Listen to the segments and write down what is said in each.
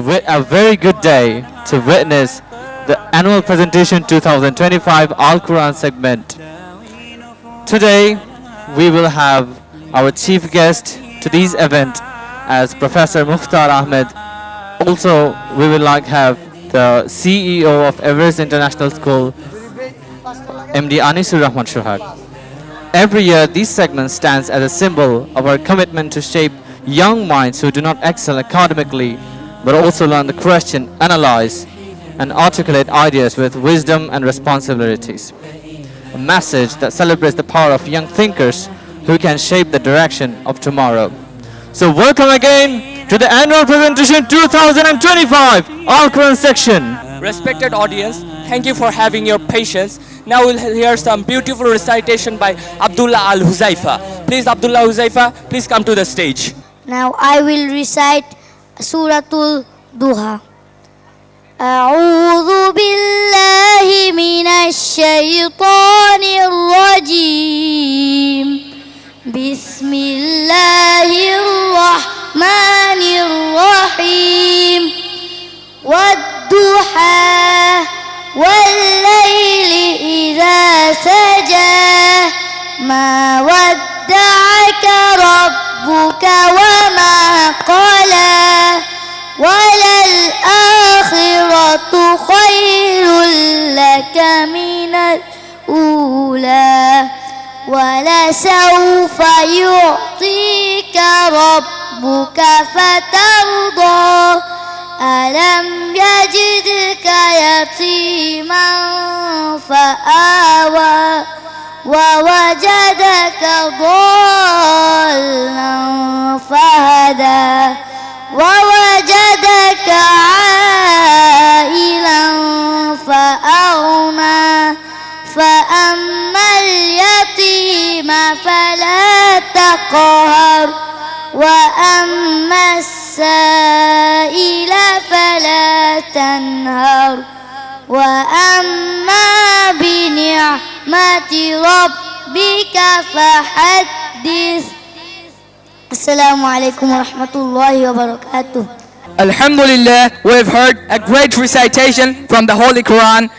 a very good day to witness the annual presentation 2025 Al Quran segment. Today, we will have our chief guest to this event as Professor Mukhtar Ahmed. Also, we will have the CEO of Everest International School, MD Anisur Rahman Shuhag. Every year, this segment stands as a symbol of our commitment to shape young minds who do not excel academically, but also learn to question, analyze, and articulate ideas with wisdom and responsibilities. A message that celebrates the power of young thinkers who can shape the direction of tomorrow. So welcome again to the annual presentation 2025 Al Quran section. Respected audience, thank you for having your patience. Now we'll hear some beautiful recitation by Abdullah Al Huzaifa. Please, Abdullah Huzaifa, please come to the stage. Now I will recite Suratul Duha. أعوذ بالله من الشيطان الرجيم بسم الله الرحمن الرحيم والضحى والليل إذا سجى ما ودعك ربك وما قلى وللآخرة خير لك من الأولى ولسوف يعطيك ربك فترضى ألم يجدك يتيما فآوى ووجدك ضالا فهدى ووجدك عائلا فأغنى فأما اليتيم فلا تقهر وأما السائل فلا تنهر وأما بنعمة ربك فحدث. السلام عليكم ورحمة الله وبركاته. Alhamdulillah, we've heard a great recitation from the Holy Quran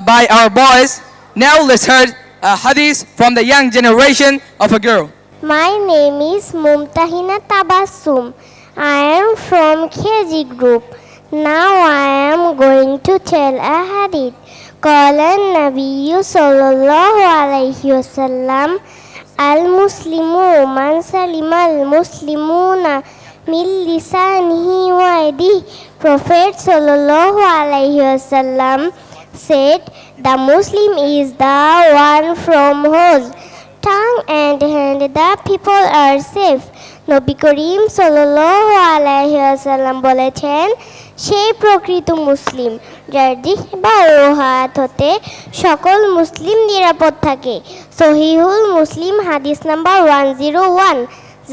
by our boys. Now let's hear a hadith from the young generation of a girl. My name is Mumtahina Tabassum. I am from KG group. Now I am going to tell a hadith. قال النبي صلى الله عليه وسلم المسلم من سلم المسلمون من لسانه ويده. Prophet sallallahu alaihi wasallam said, the Muslim is the one from whose tongue and hand the people are safe. Nabi করিম সাল্লাল্লাহু আলাইহি ওয়াসাল্লাম বলেছেন, সেই প্রকৃত মুসলিম যার দিক বা হাত হতে সকল মুসলিম নিরাপদ থাকে। সহিহুল মুসলিম হাদিস নাম্বার 101।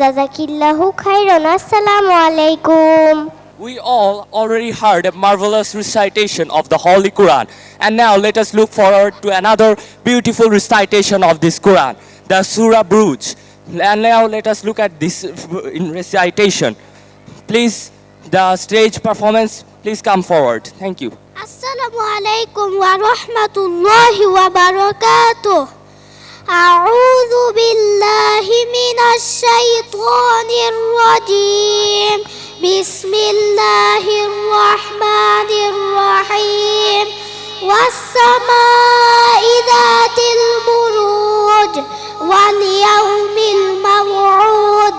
জাযাকিল্লাহু খাইরান। আসসালামু আলাইকুম। We all already heard a marvelous recitation of the Holy Quran. And now let us look forward to another beautiful recitation of this Quran, the Surah Buruj. And now let us look at this in recitation. Please, the stage performance, please come forward. Thank you. Assalamu alaikum wa rahmatullahi wa barakatuh. A'udhu billahi minash shaytanir rajim. Bismillahir rahmanir rahim. Was-samaa'i dhatil buruj wal yawmil maw'ud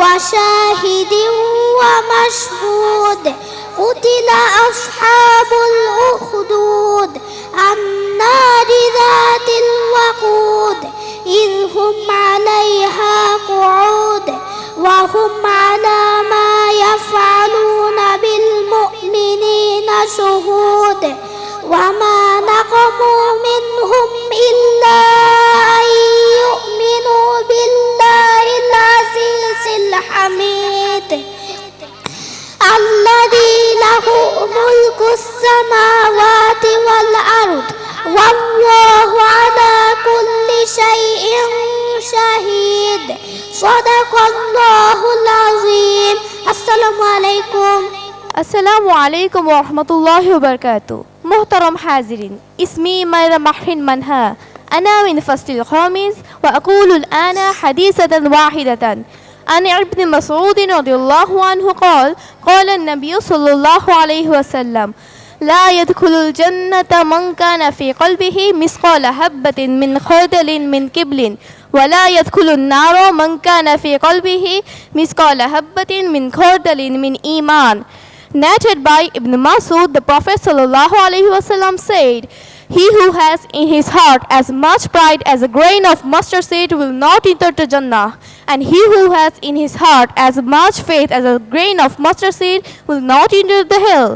wa shahidin wa mashhud. قتل أصحاب الأخدود النار ذات الوقود إذ هم عليها قعود وهم على ما يفعلون بالمؤمنين شهود وما نقموا منهم إلا أن يؤمنوا بالله العزيز الحميد الذي له ملك السماوات والأرض والله على كل شيء شهيد صدق الله العظيم. السلام عليكم. अस्सलामु अलैकुम व रहमतुल्लाहि व बरकातुहू। मोहतरम हाज़िरीन, इस्मी मयरा महरिन मनहा अना मिन फ़स्लिल ख़ामिस व अक़ूलुल आना हदीसतन वाहिदतन अन इब्न मसऊद रज़ियल्लाहु अन्हु क़ाल क़ाल नबी सल्लल्लाहु अलैहि वसल्लम ला यदखुलुल जन्नत मन काना फ़ी क़ल्बिही मिस्क़ाल हब्बतिन मिन ख़र्दलिन मिन किबलिन वला यदखुलुन नार मन काना फ़ी क़ल्बिही मिस्क़ाल हब्बतिन मिन ख़र्दलिन मिन ईमान. Narrated by Ibn Masud, the Prophet ﷺ said, "He who has in his heart as much pride as a grain of mustard seed will not enter the Jannah, and he who has in his heart as much faith as a grain of mustard seed will not enter the hell."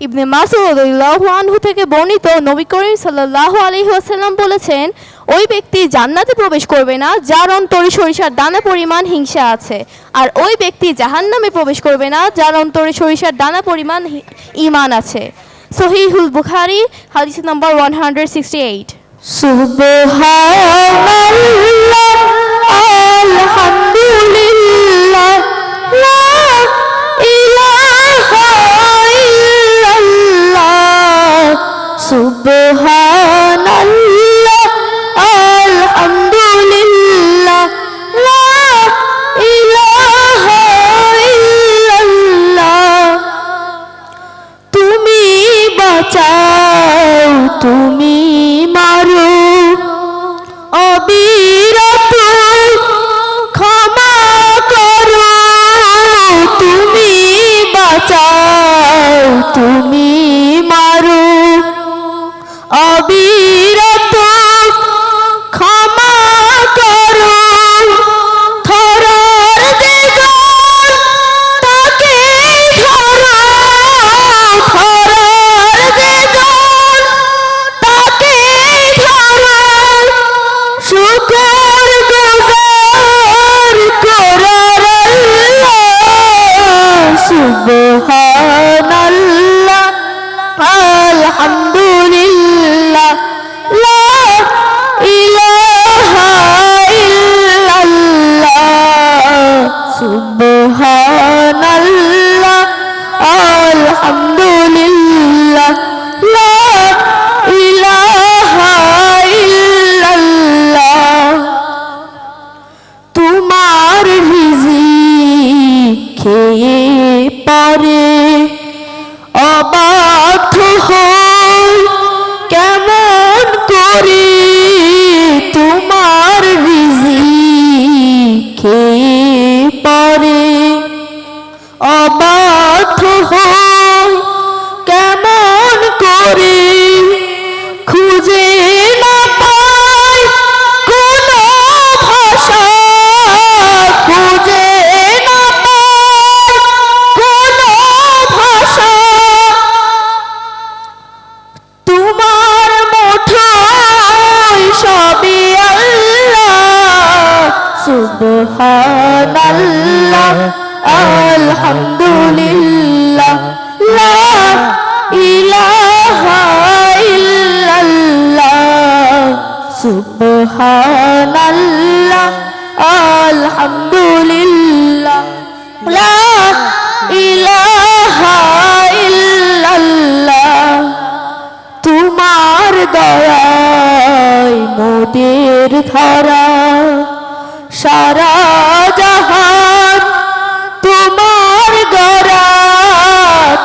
ইবনে মাসউদ রাদিয়াল্লাহু আনহু থেকে বর্ণিত, নবী করিম সাল্লাল্লাহু আলাইহি ওয়াসাল্লাম বলেছেন, ওই ব্যক্তি জান্নাতে প্রবেশ করবে না যার অন্তরে সরিষার দানা পরিমাণ হিংসা আছে, আর ওই ব্যক্তি জাহান্নামে প্রবেশ করবে না যার অন্তরে সরিষার দানা পরিমাণ ঈমান আছে। সহিহুল বুখারী, হাদিস নাম্বার 168। সুবহানাল্লাহ আলহামদুলিল্লাহ লা ইলাহা ইল্লাল্লাহ সুবহানাল্লাহ আলহামদুলিল্লাহ লা ইলাহা ইল্লাল্লাহ তুমি বাঁচাও তুমি মারো অবিরত ক্ষমা করো তুমি বাঁচাও তুমি মারো অবিরত ক্ষমা করো ধরার দেগার তাকে ধরো ধরার দেগার তাকে ধরো শুকর গুজার করার আল্লাহ সুবহানাল্লাহ আলহামদুলিল্লাহ লা ইলাহা ইল্লাল্লাহ সুবহানাল্লাহ আলহামদুলিল্লাহ লা ইলাহা ইল্লাল্লাহ তোমার রিজিক খেয়ে পরে অবাধ্য হই কেমন করে তোমার রিজিক খেয়ে পরে অবাধ্য হই কেমন করে খুঁজে না পাই কোনো ভাষা খুঁজে না পাই কোনো ভাষা তোমার মুঠোয় সবই আল্লাহ সুবহানাল্লাহ আলহামদুলিল্লাহ লা ইলাহা ইল্লাল্লাহ সুবহানাল্লাহ আলহামদুলিল্লাহ লা ইলাহা ইল্লাল্লাহ তোমার দয়ায় মোদের ধরা সারা জাহান তোমার গড়া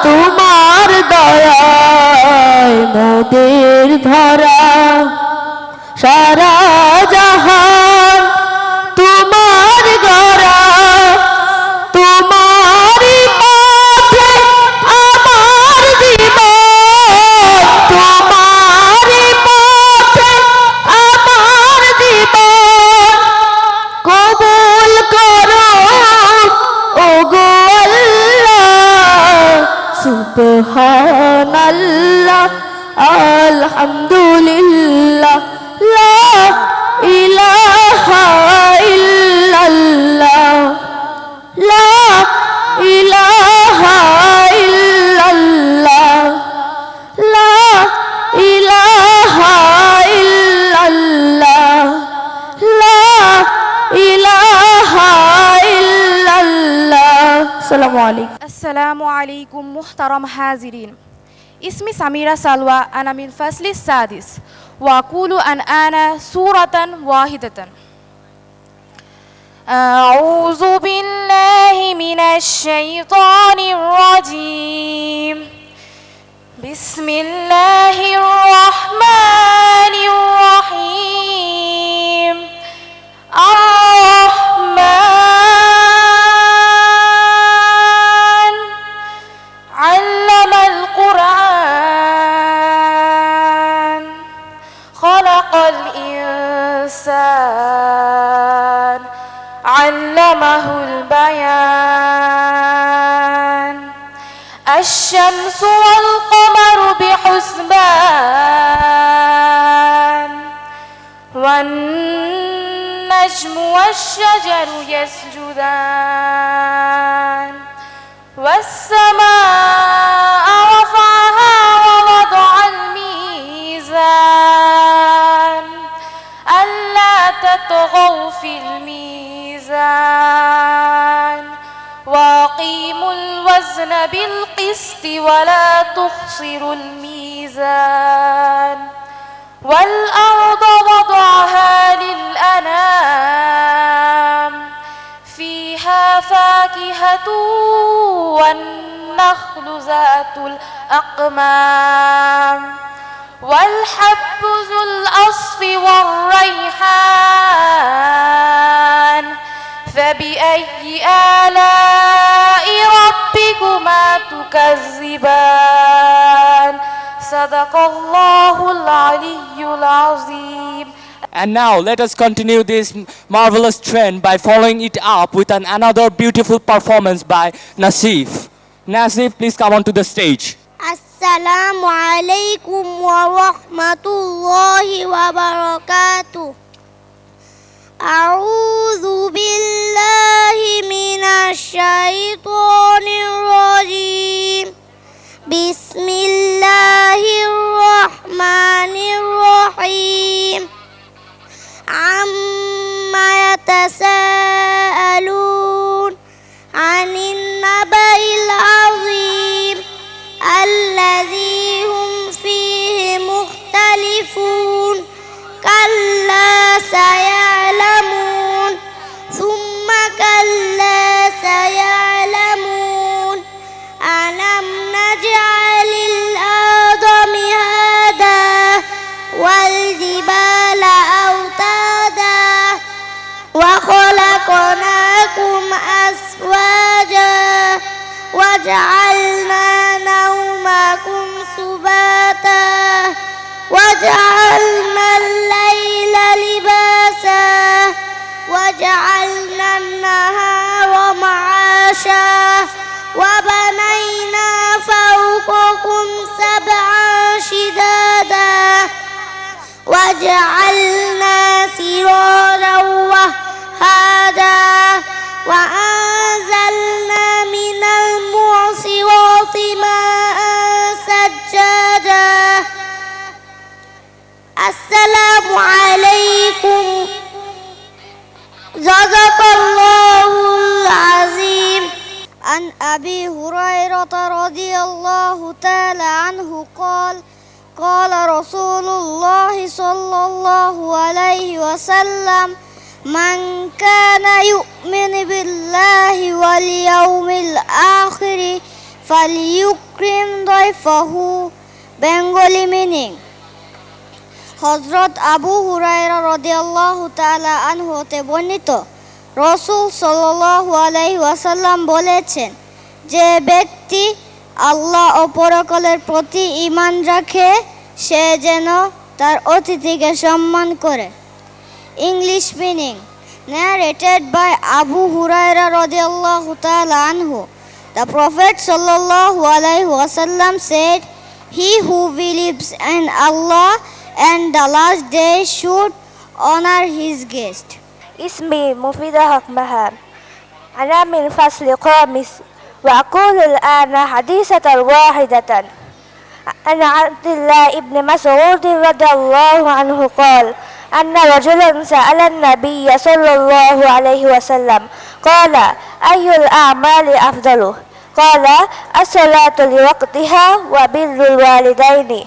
তোমার দয়ায় মোদের ধরা সারা জাহান তোমার গড়া তোমারই পথে আমার জীবন তোমারই পথে আমার জীবন কবুল করো ওগো আল্লাহ সুবহানাল্লাহ আলহামদুলিল্লাহ লা ইলাহা ইল্লাল্লাহ লা ইলাহা ইল্লাল্লাহ লা ইলাহা ইল্লাল্লাহ লা ইলাহা ইল্লাল্লাহ আসসালামু আলাইকুম। আসসালামু আলাইকুম মুহতারাম হাজিরিন। اسمي سميرة سلوى أنا من الفصل السادس وأقول أن أنا سورة واحدة. أعوذ بالله من الشيطان الرجيم. بسم الله الرحمن الرحيم. الرحمن علم القرآن خلق الإنسان علمه البيان. الشمس والقمر بحسبان والنجم والشجر يسجدان. والسماء رفعها ووضع الميزان ألا تطغوا في الميزان وأقيموا الوزن بالقسط ولا تخسروا الميزان. والأرض وضعها للأنام فيها فاكهة والنخل ذات الأقمام والحب ذو الأصف والريحان. فبأي آلاء ربكما تكذبان. صدق الله العلي العظيم. And now let us continue this marvelous trend by following it up with another beautiful performance by Nasif. Nasif, please come onto the stage. Assalamu alaikum wa rahmatullahi wa barakatuh. أعوذ بالله من الشيطان الرجيم. بسم الله الرحمن الرحيم. عما يتساءلون عن النبأ العظيم الذي هم فيه مختلفون. كلا سيعلمون ثم كلا سيعلمون. ألم نجعل الأرض مهادا والجبال أوتادا وخلقناكم أزواجا وجعلنا نومكم سباتا وجعلنا الليل لباسا وجعلنا النهار معاشا وبنينا فوقكم سبعا شدادا وجعلنا سراجا وهاجا وأنزلنا من المعصرات ماء ثجاجا. السلام عليكم. صدق الله العظيم. عن أبي هريرة رضي الله تعالى عنه قال قال رسول الله صلى الله عليه وسلم من كان يؤمن بالله واليوم الآخر فليكرم ضيفه. Bengali meaning. হযরত আবু হুরায়রা রাদিয়াল্লাহু তাআলা আনহু হতে বর্ণিত, রাসূল সাল্লাল্লাহু আলাইহি ওয়াসাল্লাম বলেছেন, যে ব্যক্তি আল্লাহ ও পরকালের প্রতি ঈমান রাখে সে যেন তার অতিথিকে সম্মান করে। English meaning narrated by Abu Huraira radiyallahu ta'ala anhu. The Prophet sallallahu alaihi wasallam said, he who believes in Allah and the last day should honor his guest. اسمي مفيدة حكمها. أنا من فصل خامس وأقول الآن حديثة واحدة. عن عبد الله بن مسعود رضي الله عنه قال أن رجلا سأل النبي صلى الله عليه وسلم قال أي الأعمال أفضل قال الصلاة لوقتها وبر الوالدين.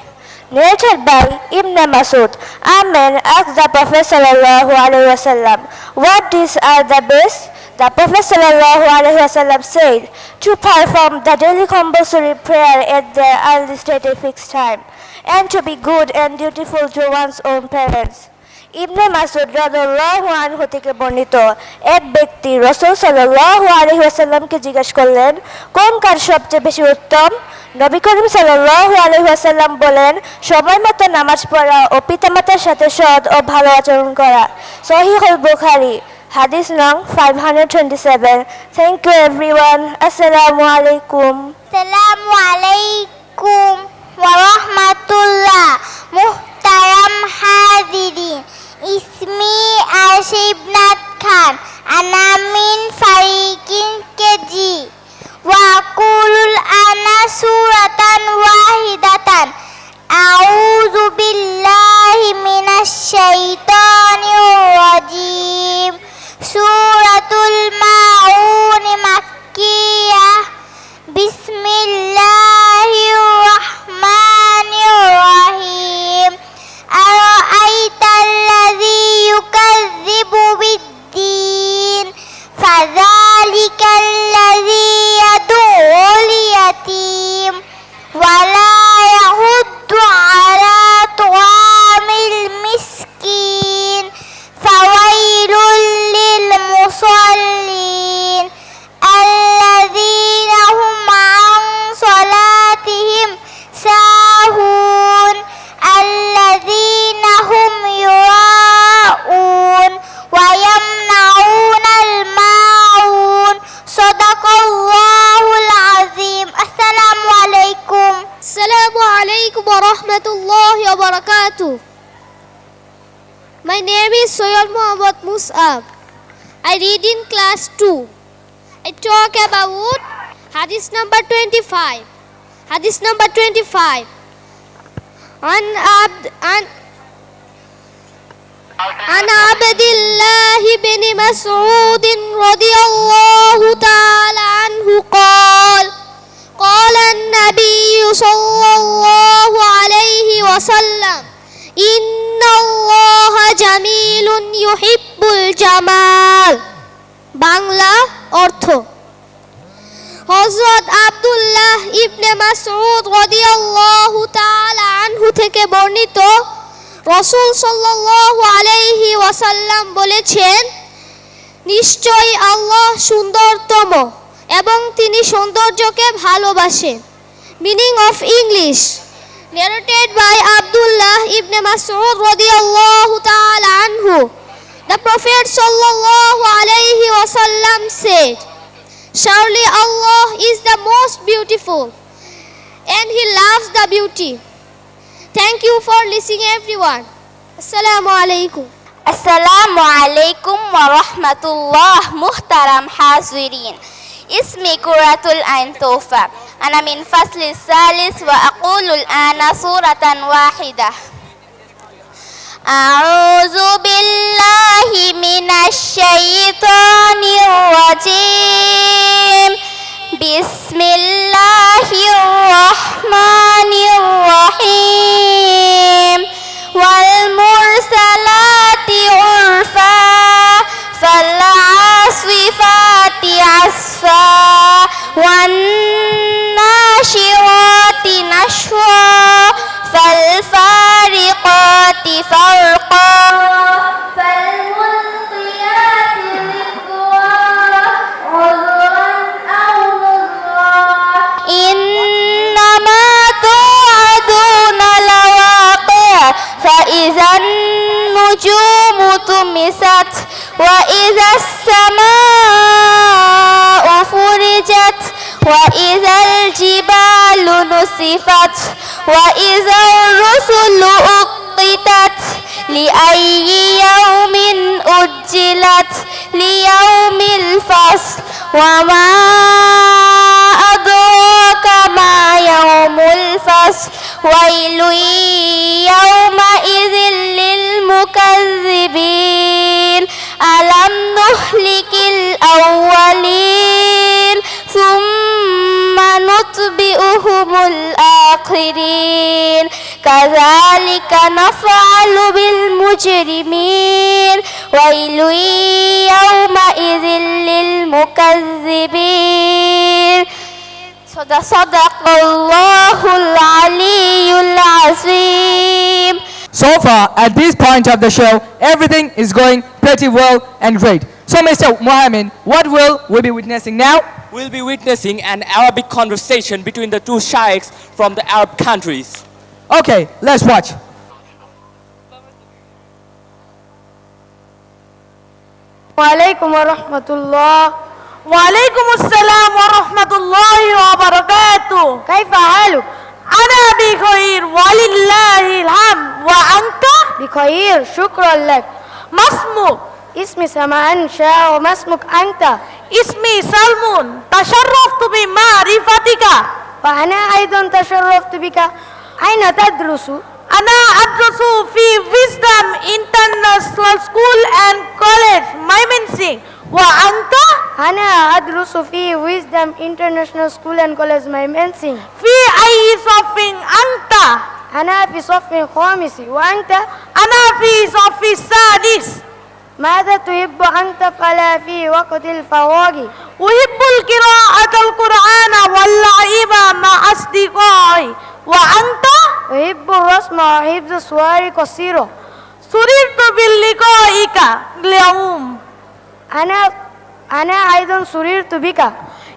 Narrated by Ibn Masud. Amen asked the Prophet sallallahu alaihi wasallam, what deeds are the best? The Prophet sallallahu alaihi wasallam said, to perform the daily compulsory prayer at their early stated fixed time, and to be good and dutiful to one's own parents. ইবনে মাসুদ রাদিয়াল্লাহু আনহু থেকে বর্ণিত, এক ব্যক্তি রাসূল সাল্লাল্লাহু আলাইহি ওয়াসাল্লামকে জিজ্ঞাসা করলেন, কোন কাজ সবচেয়ে বেশি উত্তম? নবী করিম সাল্লাল্লাহু আলাইহি ওয়াসাল্লাম বলেন, সময়মতো নামাজ পড়া ও পিতামাতার সাথে সৎ ও ভালো আচরণ করা। সহিহুল বুখারী, হাদিস নং 527. Thank you everyone. আসসালামু আলাইকুম। আসসালামু আলাইকুম ওয়া রাহমাতুল্লাহ। মুহতারাম হাজিরিন, ইসমি আশিবনাত খান, আনা মিন ফারিকিন কেজি, ওয়া আকুলুল আনা সূরাতান ওয়াহিদাতান। আউযু বিল্লাহি মিনাশ শাইতানির রাজীম। সূরাতুল মাউন মাক্কিয়াহ। বিসমিল্লাহির রহমানির রহিম। আরাআইতাল্লাযী ইউকাযযিবু বিদ্দীন, ফাযালিকাল্লাযী ইয়াদউল ইয়াতীম ওয়া লা ইয়াহুদ্দু আলা তুআমিল মিসকিন, ফাওয়াইলুল লিল মুসাল্লিন الذين هم عن صلاتهم ساهون الذين هم يراءون ويمنعون الماعون. صدق الله العظيم. السلام عليكم. السلام عليكم ورحمة الله وبركاته. My name is Soyal Muhammad Mus'ab. I read in class 2. I talk about Hadith number 25. Hadith number 25. عن عبد الله بن مسعود رضي الله تعالى عنه قال قال النبي صلى الله عليه وسلم إن الله جميل يحب الجمال. বাংলা অর্থ, হযরত আব্দুল্লাহ ইবনে মাসউদ রাদিয়াল্লাহু তাআলা আনহু থেকে বর্ণিত, রাসূল সাল্লাল্লাহু আলাইহি ওয়াসাল্লাম বলেছেন, নিশ্চয়ই আল্লাহ সুন্দরতম এবং তিনি সৌন্দর্যকে ভালোবাসেন। Meaning of English, narrated by Abdullah ibn Mas'ud radiyallahu ta'ala anhu. The Prophet sallallahu alayhi wasallam said, surely Allah is the most beautiful and He loves the beauty. Thank you for listening everyone. Assalamu alaikum. Assalamu alaikum wa rahmatullah. Muhtaram hazirin, ismi Quratul Ain Tofa, ana min fasli salis wa aqulul ana suratan wahidah. A'udzu billahi minasy syaithanir rajim. Bismillahirrahmanirrahim. Wal mursalati urfa, fal asifati asfa, wan nashirati nashwa, fal fariqati farqa, fal mulqiyati dhikra, udhran aw nudra. Innama tu'aduna lawaqi', fa idhan nujumu tumisat, wa idhas samaa'u furijat, wa idhal jibalu nusifat, wa idhar rusulu uqitat, li ayyi yawmin ujjilat, li yawmil fasl, wa ma adraka ma yawmul fasl, wailun yawma idzin lil المكذبين ألم نهلك الأولين ثم نتبئهم الآخرين كذلك نفعل بالمجرمين ويل يومئذ للمكذبين صدق الله العلي العظيم. So far, at this point of the show, everything is going pretty well and great. So, Mr. Mohammed, what will we be witnessing now? We'll be witnessing an Arabic conversation between the two sheikhs from the Arab countries. Okay, let's watch. وعليكم ورحمة الله. وعليكم السلام ورحمة الله وبركاته. كيف حالك؟ أنا بخير ولله الحمد. وأنت؟ بخير شكرا لك. ما اسمك؟ اسمي سمعان شاه. وما اسمك أنت؟ اسمي سلمون. تشرفت بمعرفتك. وأنا أيضا تشرفت بك. أين تدرس؟ أنا أدرس في Wisdom International School and College ميمنسing. وأنت؟ أنا أدرس في Wisdom International School and College ميمنسing. في أي صف أنت؟ أنا في صف خامس. وأنت؟ أنا في صف السادس. ماذا تحب أن تفعل في وقت الفراغ؟ أحب القراءة القرآن واللعب مع أصدقائي. وأنت؟ أحب الرسم وحفظ السور قصيرة. سررت بلقائك اليوم. أنا أيضا سررت بك.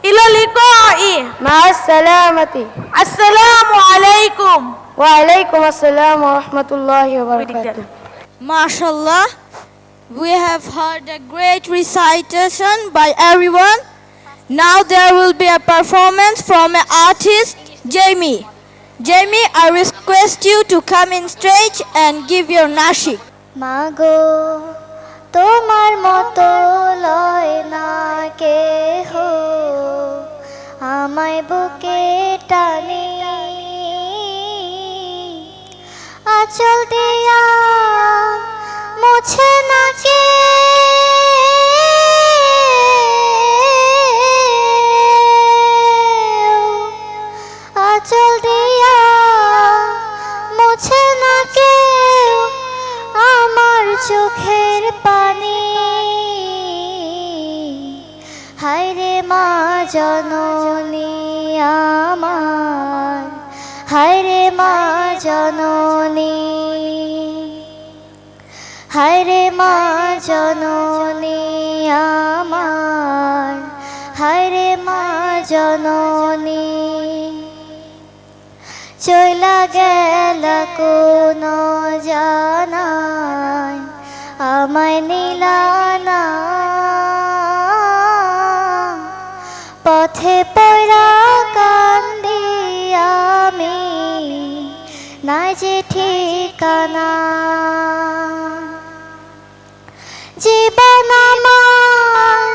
إلى اللقاء. مع السلامة. السلام عليكم. وعليكم السلام ورحمة الله وبركاته. MashaAllah, we have heard a great recitation by everyone. Now there will be a performance from an artist, Jamie. Jamie, I request you to come in stage and give your nashik. মাগো তোমার মতো লয় না কেহ আমায় বুকে টানে আঁচল দিয়া মুছে না কে আঁচল দিয়া মুছে না কেউ আমার চোখের পানি হায়রে মা জননী আমার হায়রে মা জননী হায়রে মা জননী আমার হায়রে মা জননী চইলা গেল কোন জানাই আমায় নিলানা পথে পড়া কান্দি আমি নাই যে ঠিকানা জীবন আমার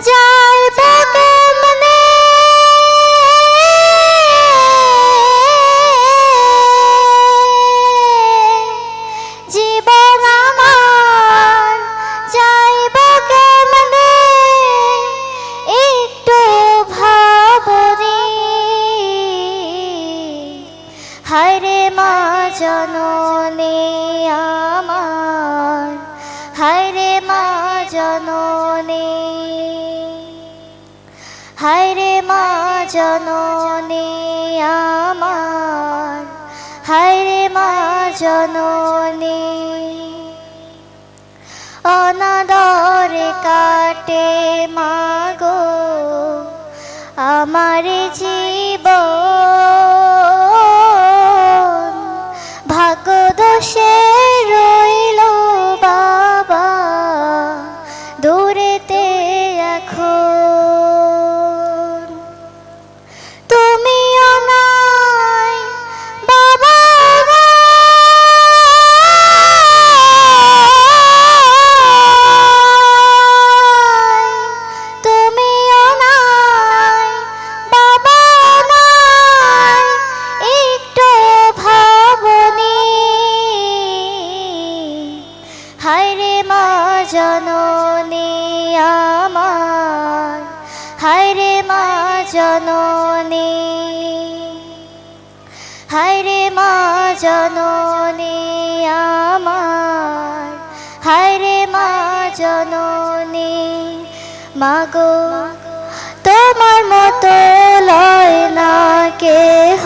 যাইব কেমনে জীবন আমার যাইব কেমনে একটু ভাবনি হায়রে মা জননী আমার হায়রে মা জননী হায়রে মা জননী আমার হায়রে মা জননী অনাদরে কাটে মাগো আমার জীবন ভাগ্য দোষে রইল বাবা দূরেতে এখন তুমিও নাই বাবা তুমিও নাই বাবা নাই একটু ভাবনি জননী আমার, হায় রে মা জননী, হায় রে মা জননী আমার, হায় রে মা জননী। মাগো তোমার মতো লয় না কেহ,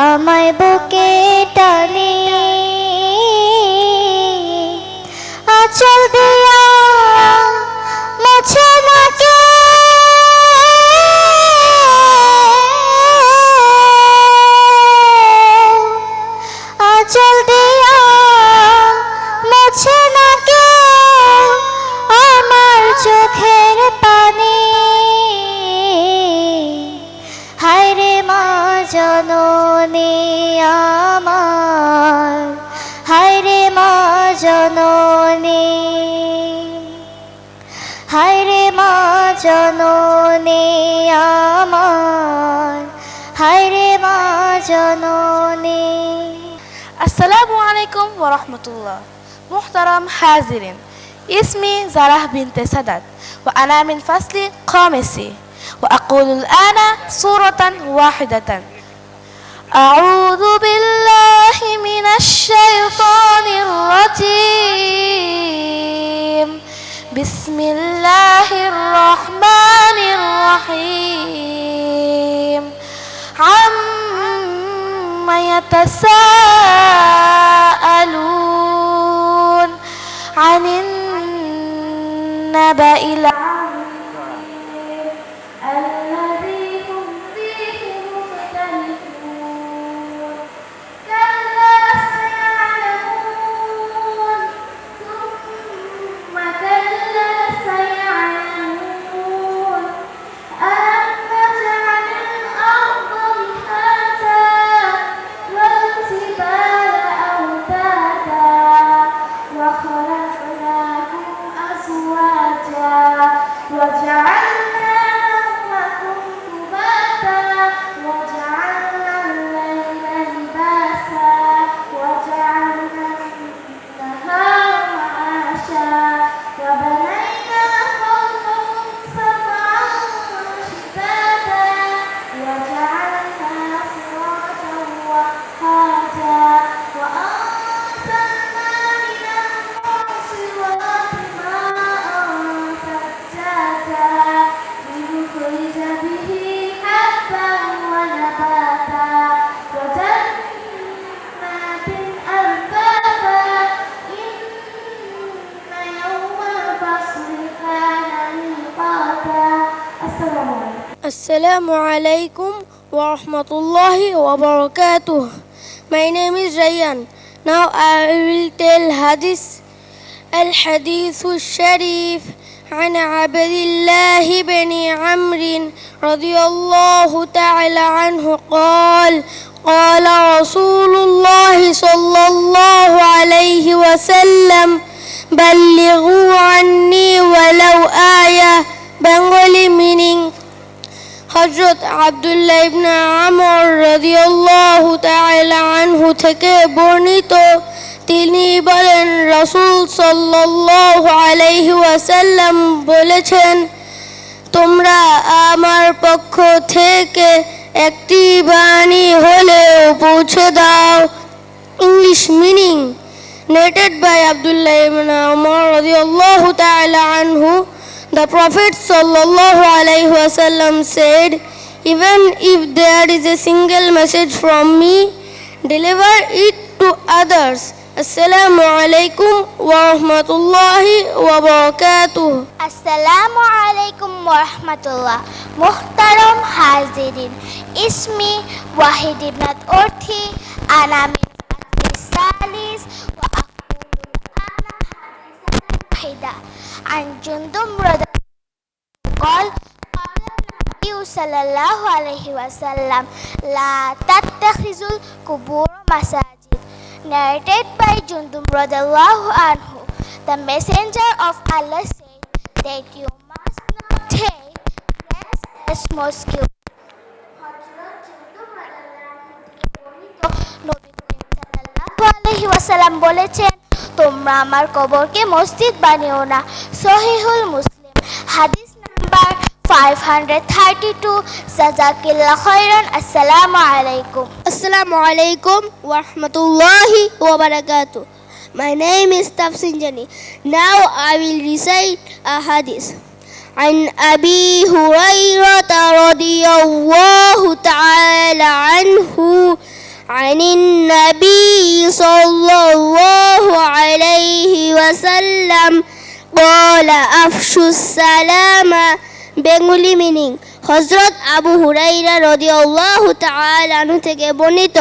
আমায় বুকে টানে আঁচল দিয়া মুছে না কে, আঁচল দিয়া মুছে না কে আমার চোখের পানি। হায় রে মা জননী আমার, হায় রে মা জননী, হায় রে মা জননী আমার, হায় রে মা জননী। আসসালামু আলাইকুম ওয়া রাহমাতুল্লাহ। মুহতারাম হাজিরিন, اسمي زرح بنت سدد وأنا من فصل خامسي وأقول الآن سورة واحدة. أعوذ بالله من الشيطان الرجيم. بسم الله الرحمن الرحيم. عما يتساءلون عن النبأ العظيم الذي هم فيه مختلفون. كلا سيعلمون ثم كلا سيعلمون. ألم نجعل الأرض مهادا والجبال أوتادا وخلقناكم أزواجا وجعلنا نومكم سباتا وجعلنا الليل لباسا وجعلنا النهار معاشا وبنينا فوقكم سبعا شدادا وجعلنا سراجا وهاجا وأنزلنا من المعصرات ماء ثجاجا لنخرج به حبا ونباتا وجنات ألفافا. إن يوم الفصل كان ميقاتا. السلام عليكم. Assalamu alaikum wa rahmatullahi wa barakatuh. My name is Rayyan. Now I will tell hadith. الحديث الشريف عن عبد الله بن عمرو رضي الله تعالى عنه قال قال رسول الله صلى الله عليه وسلم بلغوا عني ولو آية. Bengali meaning হযরত আব্দুল্লাহ ইবনে আমর রাদিয়াল্লাহু তাআলা আনহু থেকে বর্ণিত, তিনি বলেন রাসূল সাল্লাল্লাহু আলাইহি ওয়াসাল্লাম বলেছেন, তোমরা আমার পক্ষ থেকে একটি বাণী হলেও পৌঁছে দাও। English meaning narrated by Abdullah ibn Umar radiyallahu ta'ala anhu. The Prophet sallallahu alaihi wasallam said, even if there is a single message from me, deliver it to others. Assalamu alaikum wa rahmatullahi wa barakatuh. আসসালামু আলাইকুম ওয়া রাহমাতুল্লাহ। মুহতারাম হাজিরিন, ইসমি ওয়াহিদ ইবনাত উরথি, আনা মিন সালিস ওয়া আকুলু আনা হাদিসাতান ওয়াহিদা আন জুনদুম قال قال النبي صلى الله عليه وسلم لا تتخذوا القبور مساجد. Narrated by Jundum radhiyallahu anhu. The messenger of Allah said that you must not take rest as mosque. Nabi করিম সাল্লাল্লাহু আলাইহি ওয়াসাল্লাম বলেছেন, তোমরা আমার কবরকে মসজিদ বানিও না। সহিহুল মুসলিম হাদিস নাম্বার 532। জাযাকিল্লাহ খাইরান। আসসালামু আলাইকুম। Assalamu alaikum wa rahmatullahi wa barakatuh. My name is Tafsin Jani. Now I will recite a hadith. عن أبي هريرة رضي الله تعالى عنه عن النبي صلى الله عليه وسلم قال أفشوا السلام. Bengali meaning হযরত আবু হুরায়রা রাদিয়াল্লাহু তাআলা আনহু থেকে বর্ণিত,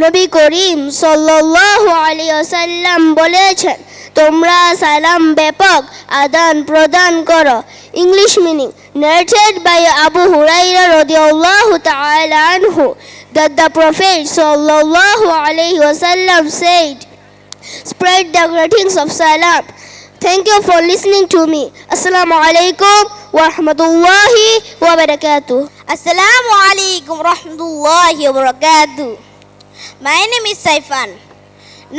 নবী করিম সাল্লাল্লাহু আলাইহি ওয়াসাল্লাম বলেছেন, তোমরা সালাম ব্যাপক আদান প্রদান করো। English meaning narrated by Abu Hurairah radiyallahu ta'ala anhu that the Prophet sallallahu alayhi wasallam said, spread the greetings of salam. Thank you for listening to me. Assalamu alaikum wa rahmatullahi wa barakatuh. Assalamu alaikum rahmatullahi wa barakatuh. My name is Saifan.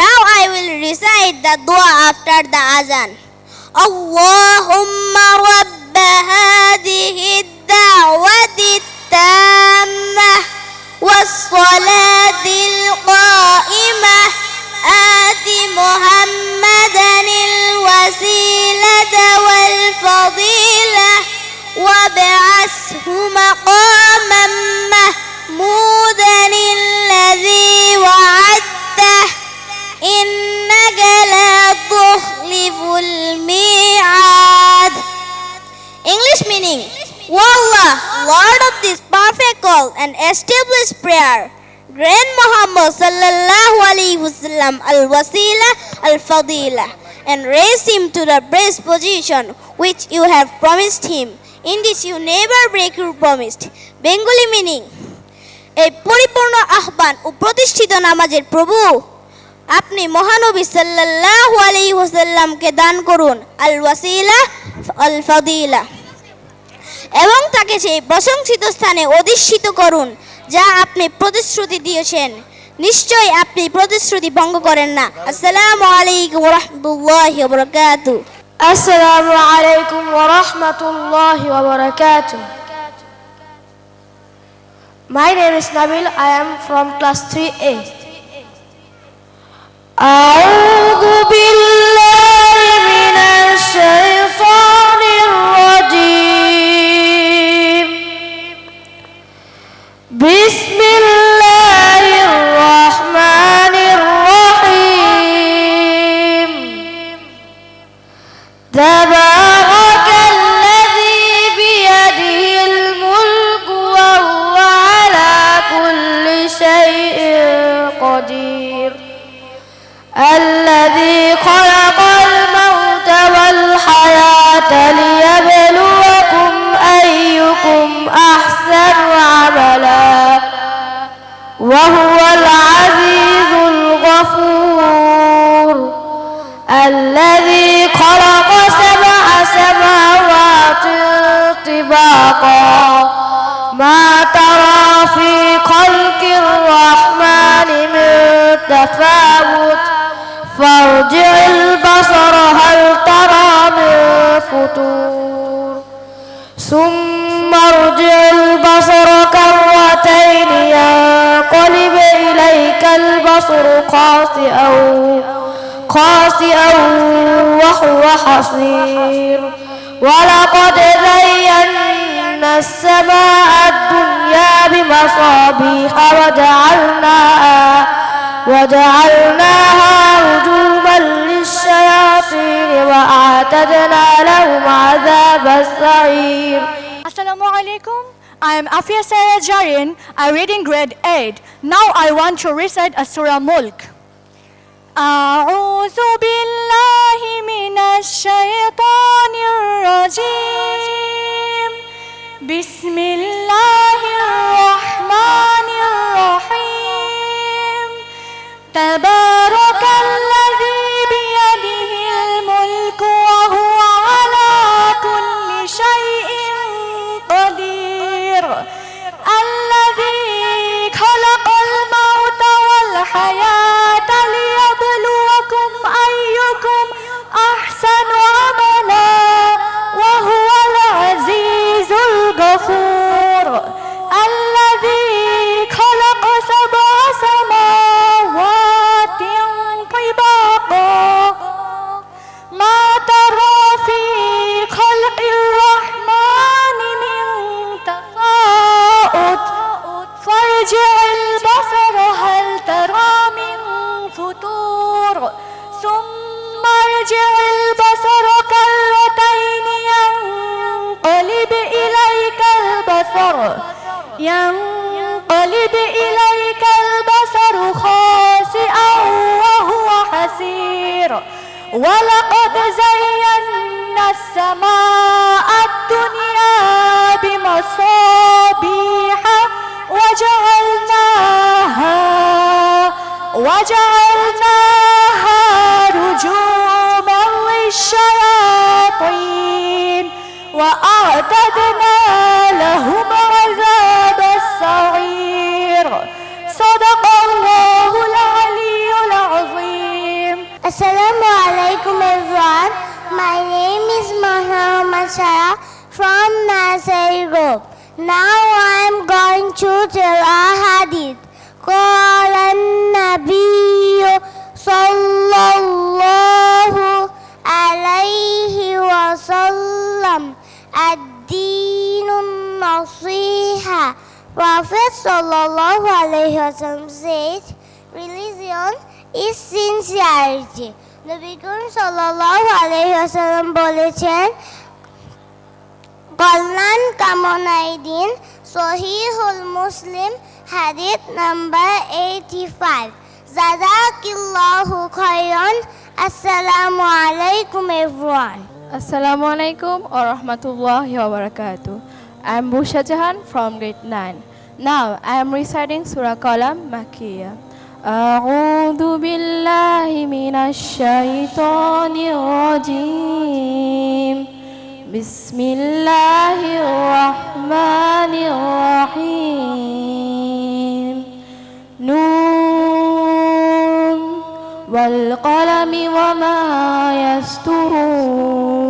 Now I will recite the dua after the azan. Allahumma rabba hadhihi ad-da'wati at-tammah was-salati al-qa'imah ati Muhammadan al-wasilata wal-fadilah wab'ashu maqaman mahmudan alladhi wa'adtah innaka la tukhliful mi'ad. English meaning, O Allah, Lord of this perfect call and established prayer, grant Muhammad sallallahu alaihi wasallam al-wasila al-fadila and raise him to the best position which you have promised him. In this you never break your promise. Bengali meaning, এই পরিপূর্ণ আহ্বান ও প্রতিষ্ঠিত নামাজের প্রভু, আপনি মহানবী সাল্লাল্লাহু আলাইহি ওয়াসাল্লামকে দান করুন আল ওয়াসিলা আল ফাদিলা এবং তাকে সেই প্রশংসিত স্থানে অধিষ্ঠিত করুন যা আপনি প্রতিশ্রুতি দিয়েছেন। নিশ্চয়ই আপনি প্রতিশ্রুতি ভঙ্গ করেন না। আসসালামু আলাইকুম ওয়া রাহমাতুল্লাহি ওয়া বারাকাতুহু। Assalamu alaikum wa rahmatullahi wa barakatuh. My name is Nabil. I am from class 3A. أعوذ بالله من الشيطان الرجيم. بسم الله الرحمن الرحيم. تبارك الذي بيده الملك وهو على كل شيء قدير. الذي خلق الموت والحياة ليبلوكم أيكم أحسن عملا وهو العزيز الغفور. الذي خلق 7 سماوات طباقا ما ترى في خلق الرحمن من تفاوت فارجع البصر هل ترى من فتور ثم ارجع البصر كرتين ينقلب إليك البصر خاسئا وهو حصير. ولقد زينا السماء الدنيا بمصابيح وجعلناها رجوما للشياطين وأعتدنا لهم عذاب السعير. Assalamu alaikum. I am Afia Sarah Jarin. I read in grade 8. Now I want to recite a Surah Mulk. أعوذ بالله من الشيطان الرجيم. بسم الله الرحمن الرحيم. تبارك الذي بيده الملك وهو على كل شيء قدير. الذي خلق الموت والحياة ليبلوكم الشياطين وأعتدنا لهم عذاب السعير صدق الله العلي العظيم. Assalamu alaikum everyone. My name is Muhammad Shara from Nasai Group. Now I am going to tell a hadith. قال النبي صلى الله عليه وسلم الدين النصيحة. Prophet sallallahu alaihi wasallam said, religion is sincerity. Nabi Karim sallallahu alaihi wasallam বলেছেন, কল্যাণ কামনায় দিন। সহিহুল মুসলিম hadith number 85. জাযাকিল্লাহু খায়রান। Assalamu alaikum everyone. Assalamu alaikum wa rahmatullahi wa barakatuh. I am Busha Jahan from grade 9. Now I am reciting Surah Qalam Makkiyah. أعوذ بالله من الشيطان الرجيم. بسم الله الرحمن الرحيم. نون والقلم وما يسطرون.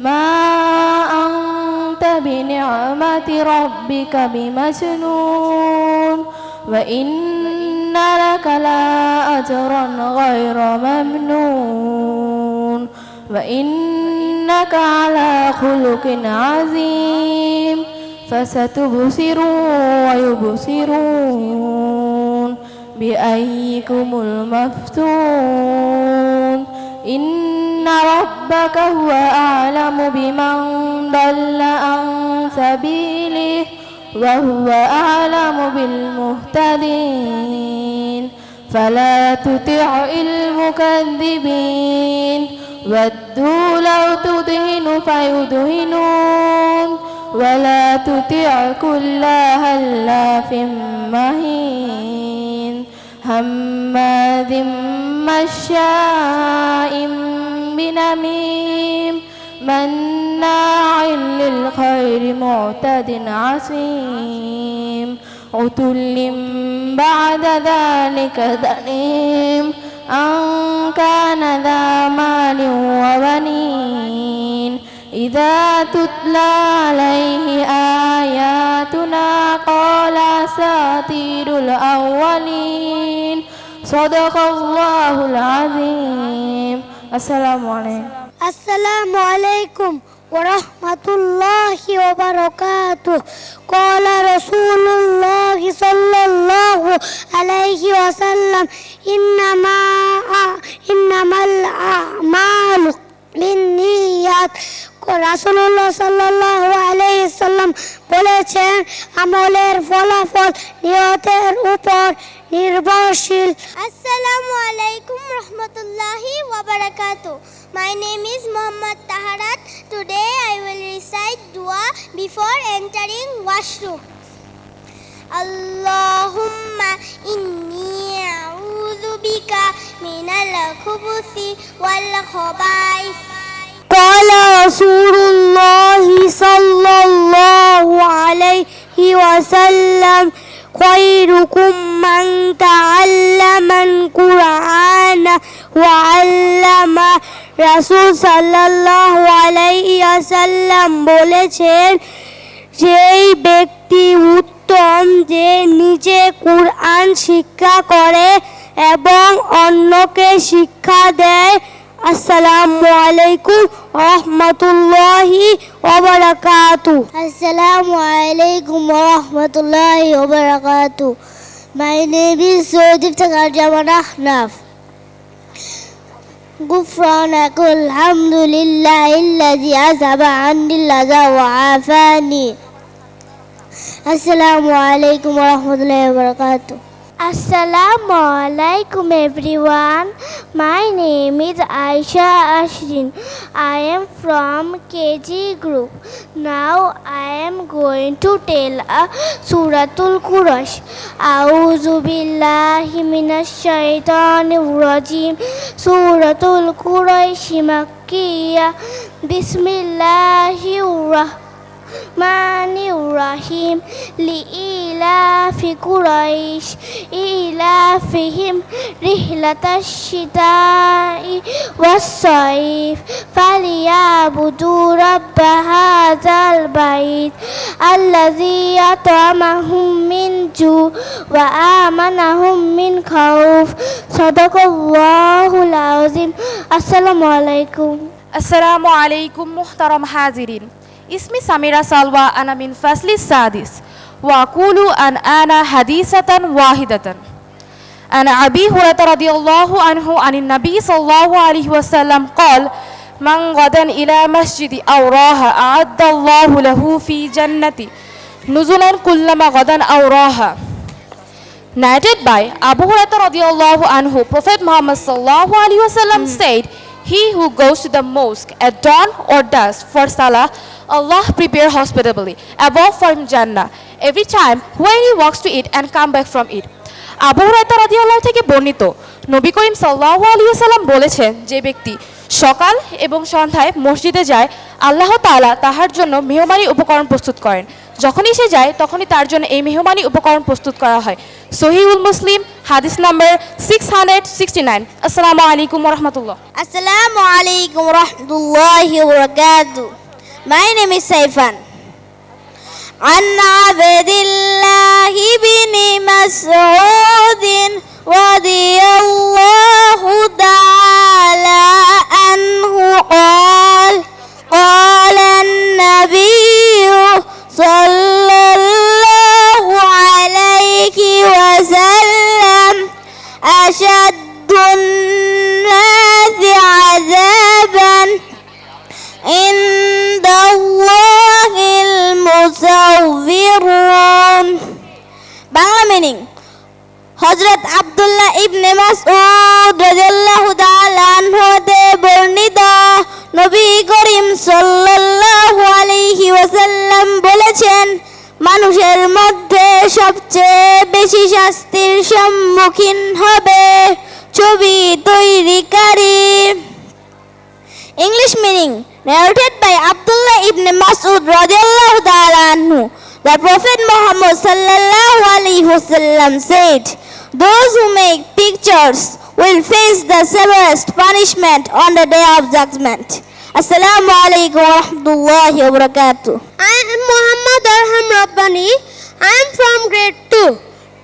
ما أنت بنعمة ربك بمجنون. وإن لك لأجرا غير ممنون. وإنك على خلق عظيم. فستبصر ويبصرون بأيكم المفتون. إن ربك هو أعلم بمن ضل عن سبيله وهو أعلم بالمهتدين. فلا تطع المكذبين ودوا لو تدهن فيدهنون. ولا تطع كل هلاف مهين هماذ مشاء بنميم مناع للخير معتد عظيم عتل بعد ذلك زنيم أن كان ذا مال وبنين. إذا تتلى عليه آياتنا قال أساطير الأولين. صدق الله العظيم. السلام عليكم. Assalamu alaikum wa rahmatullahi wa barakatuh. Qala Rasulullah sallallahu alayhi wa sallam, innamal a'malu binniyat. রাসূলুল্লাহ সাল্লাল্লাহু আলাইহি সাল্লাম বলেছেন, আমলের ফলাফল নিয়তের উপর নির্ভরশীল। আসসালামু আলাইকুম রাহমাতুল্লাহি ওয়া বারাকাতুহ. My name is Muhammad Taharat. Today I will recite dua before entering washroom. Allahumma inni a'udhu bika minal khubuthi wal khaba'ith. قال رسول الله صلى الله عليه وسلم خيركم من تعلم القرآن وعلمه. রাসূল সাল্লাল্লাহু আলাইহি ওয়াসাল্লাম বলেছেন, যেই ব্যক্তি উত্তম যে নিজে কুরআন শিক্ষা করে এবং অন্যকে শিক্ষা দেয়। আসসালামু আলাইকুম ওয়া রাহমাতুল্লাহি ওয়া বারাকাতুহু. আসসালামু আলাইকুম ওয়া রাহমাতুল্লাহি ওয়া বারাকাতুহু. My name is Sojib Takarjaman Ahnaf. غفرانك الحمد لله الذي أذهب عني الأذى وعافاني. السلام عليكم ورحمة الله وبركاته. Assalamu alaikum everyone. My name is Aisha Ashrin. I am from KG group. Now I am going to tell a Suratul Quraysh. A'udhu billahi minash shaitanir rajim. Suratul Quraysh Makkiyah. Bismillahirrahmanirrahim. Li'ilafi Quraysh إيلافهم رحلة الشتاء والصيف فليعبدوا رب هذا البيت الذي أطعمهم من جوع وآمنهم من خوف صدق الله العظيم السلام عليكم Assalamu alaikum muhtaram hazirin. Ismi Samira Salwa ana min fasli sadis. وأقول أن أنا حديثة واحدة أنا أبي هريرة رضي الله عنه عن النبي صلى الله عليه وسلم قال من غدا إلى مسجد أو راها أعد الله له في جنة نزلا كلما غدا أو راها. Narrated by Abu Hurairah radiallahu anhu, Prophet Muhammad sallallahu alaihi wasallam said, "He who goes to the mosque at dawn or dusk for salah, Allah prepare hospitably above for him Jannah every time when he walks to it and come back from it." Abu হুরায়রা রাদিয়াল্লাহু থেকে বর্ণিত, নবী করিম সাল্লাল্লাহু আলাইহি ওয়াসাল্লাম বলেছেন, যে ব্যক্তি সকাল এবং সন্ধ্যায় মসজিদে যায়, আল্লাহ তাআলা তাহার জন্য মেহমানি উপকরণ প্রস্তুত করেন। যখনই সে যায় তখনই তার জন্য এই মেহমানি উপকরণ প্রস্তুত করা হয়। সহিহুল মুসলিম হাদিস নাম্বার 669। আসসালামু আলাইকুম ওয়া রাহমাতুল্লাহ। Assalamu alaikum wa rahmatullahi wa barakatuh. My name is Saifan. عن عبد الله بن مسعود رضي الله تعالى عنه قال قال النبي صلى الله عليه وسلم أشد الناس عذابا عند الله المصورون. Bangla মিনিং, হযরত আব্দুল্লাহ ইবনে মাসউদ রাদিয়াল্লাহু তাআলা আনহু হতে বর্ণিত, নবী করিম সাল্লাল্লাহু আলাইহি ওয়াসাল্লাম বলেছেন, মানুষের মধ্যে সবচেয়ে বেশি শাস্তির সম্মুখীন হবে ছবি তৈরিকারী। English meaning, narrated by Abdullah ibn Mas'ud radiyallahu ta'ala anhu. The Prophet Muhammad sallallahu alaihi wasallam said, "Those who make pictures will face the severest punishment on the day of judgment." Assalamu alaikum wa rahmatullahi wa barakatuh. I am Muhammad Arham Rabbani. I am from grade 2.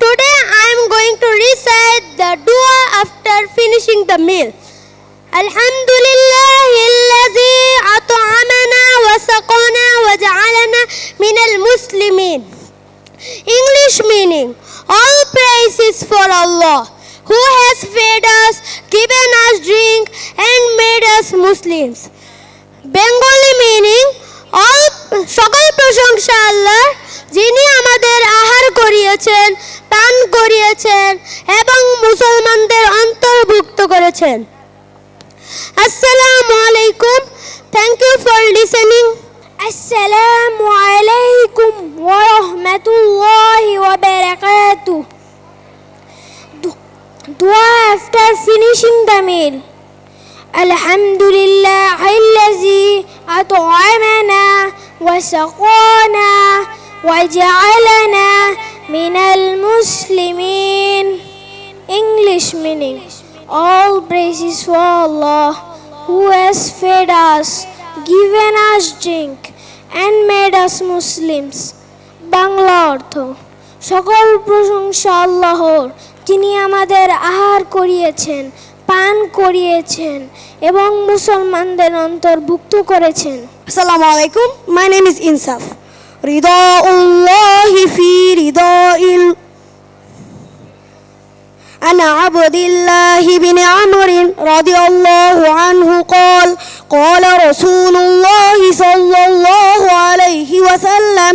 Today I am going to recite the dua after finishing the meal. Alhamdulillahi alladhi at'amana wa saqana wa ja'alana min al-muslimin. English meaning, all praise is for Allah, who has fed us, given us drink and made us Muslims. Bengali meaning, all সকল প্রশংসা আল্লাহর, যিনি আমাদের আহার করিয়েছেন, পান করিয়েছেন এবং মুসলমানদের অন্তর্ভুক্ত করেছেন। Assalamu alaikum. Thank you for listening. Assalamu alaikum wa rahmatullahi wa barakatuh. Dua after finishing the meal. Alhamdulillah allazi at'amana wa saqana wa ja'alana minal muslimin. English meaning, all praises for Allah, who has fed us, given us drink and made us Muslims. Bangla অর্থ, সকল প্রশংসা আল্লাহর, যিনি আমাদের আহার করিয়েছেন, পান করিয়েছেন এবং মুসলমানদের অন্তর্ভুক্ত করেছেন। আসসালামু আলাইকুম, মাই নেম ইজ ইনসাফ। রিদাউল্লাহি ফি রিদাইল عن عبد الله بن عمرو رضي الله عنه قال قال رسول الله صلى الله عليه وسلم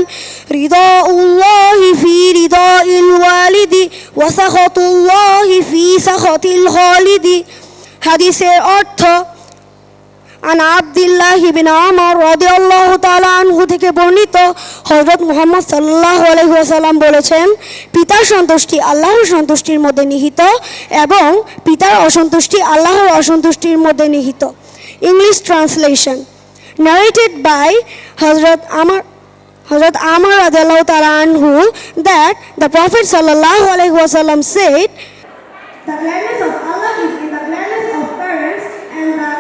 رضاء الله في رضاء الوالد ওয়াসাখাতুল্লাহি ফি সাখাতিল খালিদি। হাদিসের অর্থ আন আব্দুল্লাহ ইবনে ওমর রাদিয়াল্লাহু তাআলা আনহু থেকে বর্ণিত, হযরত মুহাম্মদ সাল্লাল্লাহু আলাইহি ওয়াসাল্লাম বলেছেন, পিতার সন্তুষ্টি আল্লাহর সন্তুষ্টির মধ্যে নিহিত এবং পিতার অসন্তুষ্টি আল্লাহর অসন্তুষ্টির মধ্যে নিহিত। English translation narrated by Hazrat Amr radiallahu ta'ala anhu that the Prophet sallallahu alaihi wasallam said, the gladness of Allah is in the gladness of parents and the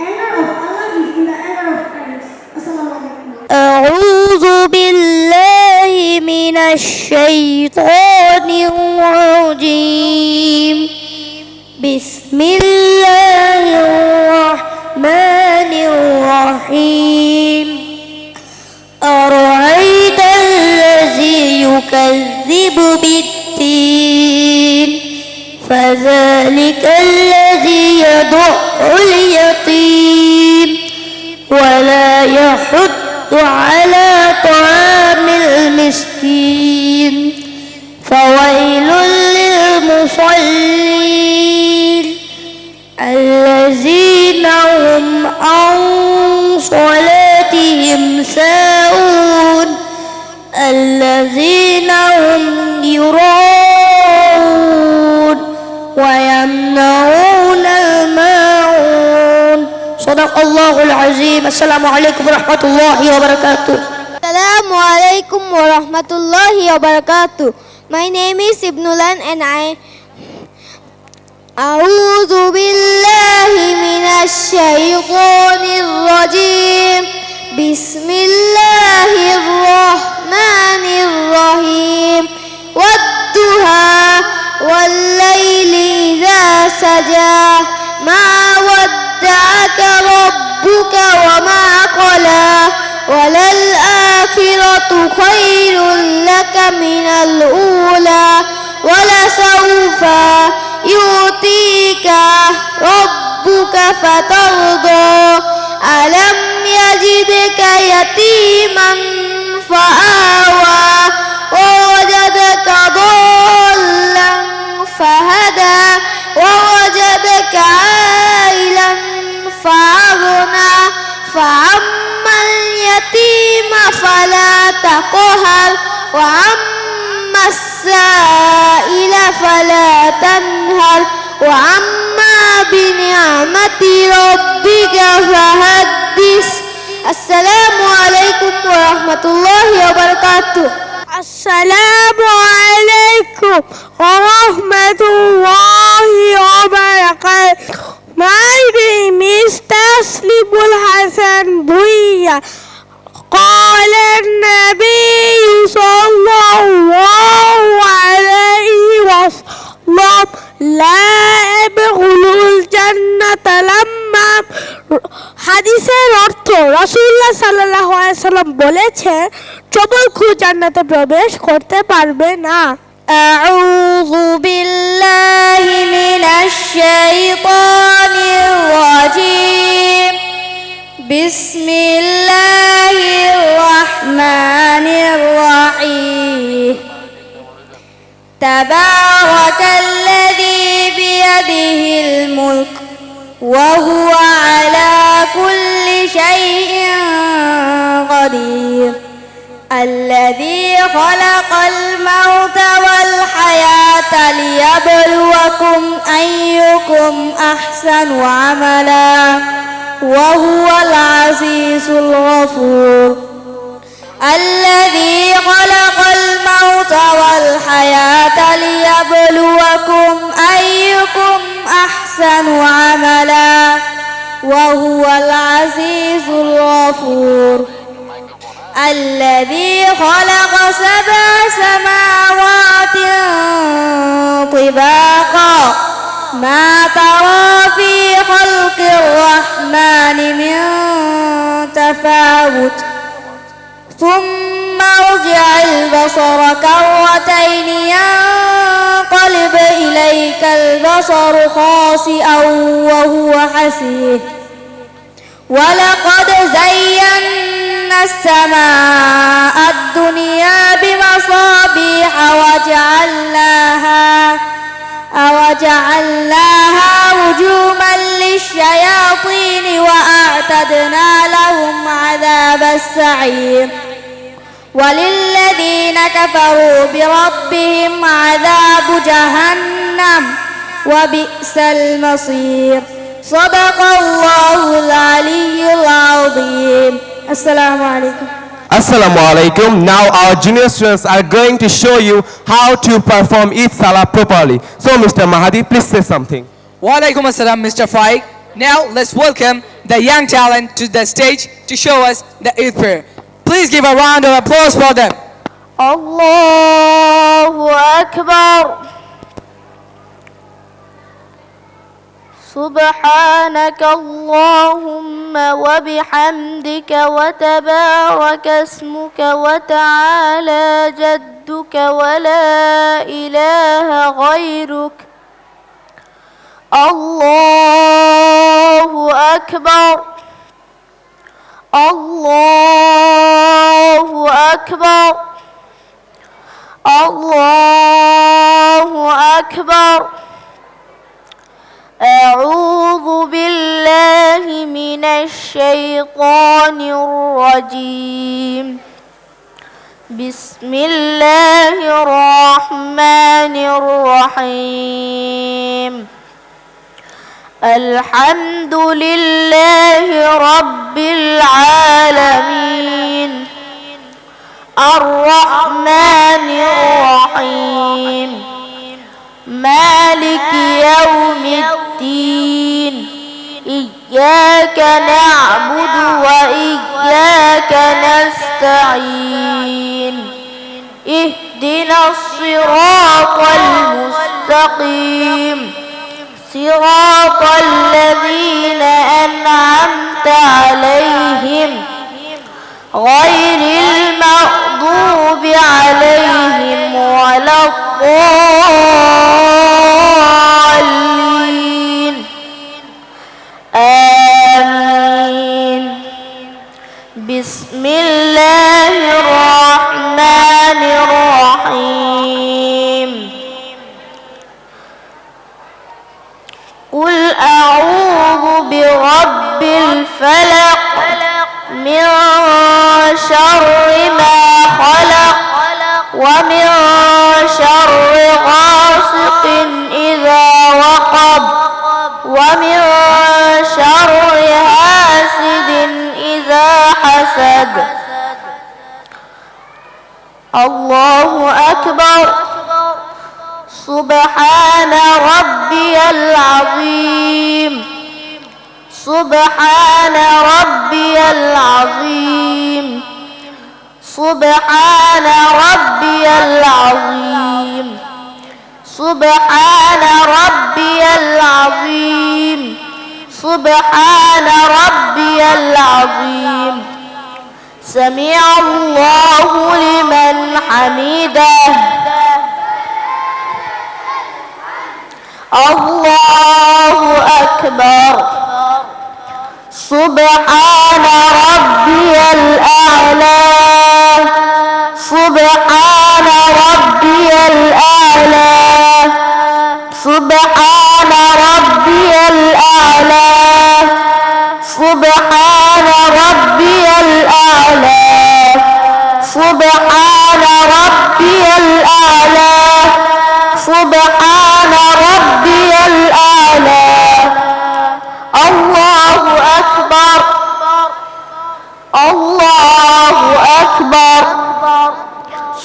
anger of Allah is in the anger of parents. Assalamu alaikum. أعوذ بالله من الشيطان الرجيم. بسم الله الرحمن الرحيم. أرأيت الذي يكذب بالدين فذلك الذي يدع اليتيم ولا يحض على طعام المسكين فويل للمصلين الذين هم عن صلاتهم ساهون الذين هم يراءون ويمنعون الماعون. صدق الله العظيم. السلام عليكم ورحمة الله وبركاته. Assalamu alaikum wa rahmatullahi wa barakatuh. My name is Ibnulan and I A'udhu billahi minash shaytanir rajim. Bismillahir rahmanir rahim. Wadduha wal layli idha saja. Ma wadda'aka rabbuka wa ma qala. وَلَلْآخِرَةُ خَيْرٌ لَكَ مِنَ الْأُولَى وَلَسَوْفَ يُؤْتِيكَ رَبُّكَ فَتَرْضَى أَلَمْ يَجِدْكَ يَتِيمًا فَآوَى وَوَجَدَكَ ضَالًّا فَهَدَى وَوَجَدَكَ عَائِلًا فَأَغْنَى فَأَمَّا اليتيم فلا تقهر وأما السائل فلا تنهر وأما بنعمة ربك فحدث. السلام عليكم ورحمة الله وبركاته. السلام عليكم ورحمة الله وبركاته. My name is Taslimul Hasan Buya. قال النبي صلى الله عليه وسلم لا يدخل الجنة لما. হাদিসের অর্থ রাসূলুল্লাহ সাল্লাল্লাহু আলাইহি সাল্লাম বলেছেন, চবলখু জান্নাতে প্রবেশ করতে পারবে না। أعوذ بالله من الشيطان الرجيم. بسم الله الرحمن الرحيم. تبارك الذي بيده الملك وهو على كل شيء قدير. الذي خلق الموت والحياة ليبلوكم أيكم أحسن عملا وهو العزيز الغفور. الذي خلق الموت والحياة ليبلوكم أيكم أحسن عملا وهو العزيز الغفور. الذي خلق 7 سماوات طباقا ما ترى في خلق الرحمن من تفاوت ثم ارجع البصر كرتين ينقلب إليك البصر خاسئا وهو حسير. ولقد زينا السماء الدنيا بمصابيح وجعلناها رجوما للشياطين وأعتدنا لهم عذاب السعير وللذين كفروا بربهم عذاب جهنم وبئس المصير صدق الله العلي العظيم. السلام عليكم. Assalamu alaikum. Now our junior students are going to show you how to perform Eid Salah properly. So Mr. Mahadi, please say something. Wa alaikum assalam, Mr. Faik. Now let's welcome the young talent to the stage to show us the Eid prayer. Please give a round of applause for them. Allahu Akbar. سبحانك اللهم وبحمدك وتبارك اسمك وتعالى جدك ولا إله غيرك. الله أكبر. الله أكبر. الله أكبر. أعوذ بالله من الشيطان الرجيم. بسم الله الرحمن الرحيم. الحمد لله رب العالمين الرحمن الرحيم مالك يوم الدين إياك نعبد وإياك نستعين اهدنا الصراط المستقيم صراط الذين أنعمت عليهم غير المغضوب عليهم ولا الضالين آمين. بسم الله الرحمن الرحيم. قل أعوذ برب الفلق من شر ما خلق ومن شر غاسق إذا وقب ومن شر حاسد إذا حسد. الله أكبر. سبحان ربي العظيم. سبحان ربي العظيم. سبحان ربي العظيم. سبحان ربي العظيم. سبحان ربي العظيم. سمع الله لمن حمده. الله أكبر. سبحان ربي الأعلى. سبحان ربي الأعلى. سبحان ربي الأعلى. سبحان ربي الأعلى. سبحان ربي الأعلى. سبحان ربي الأعلى. الله أكبر. الله أكبر.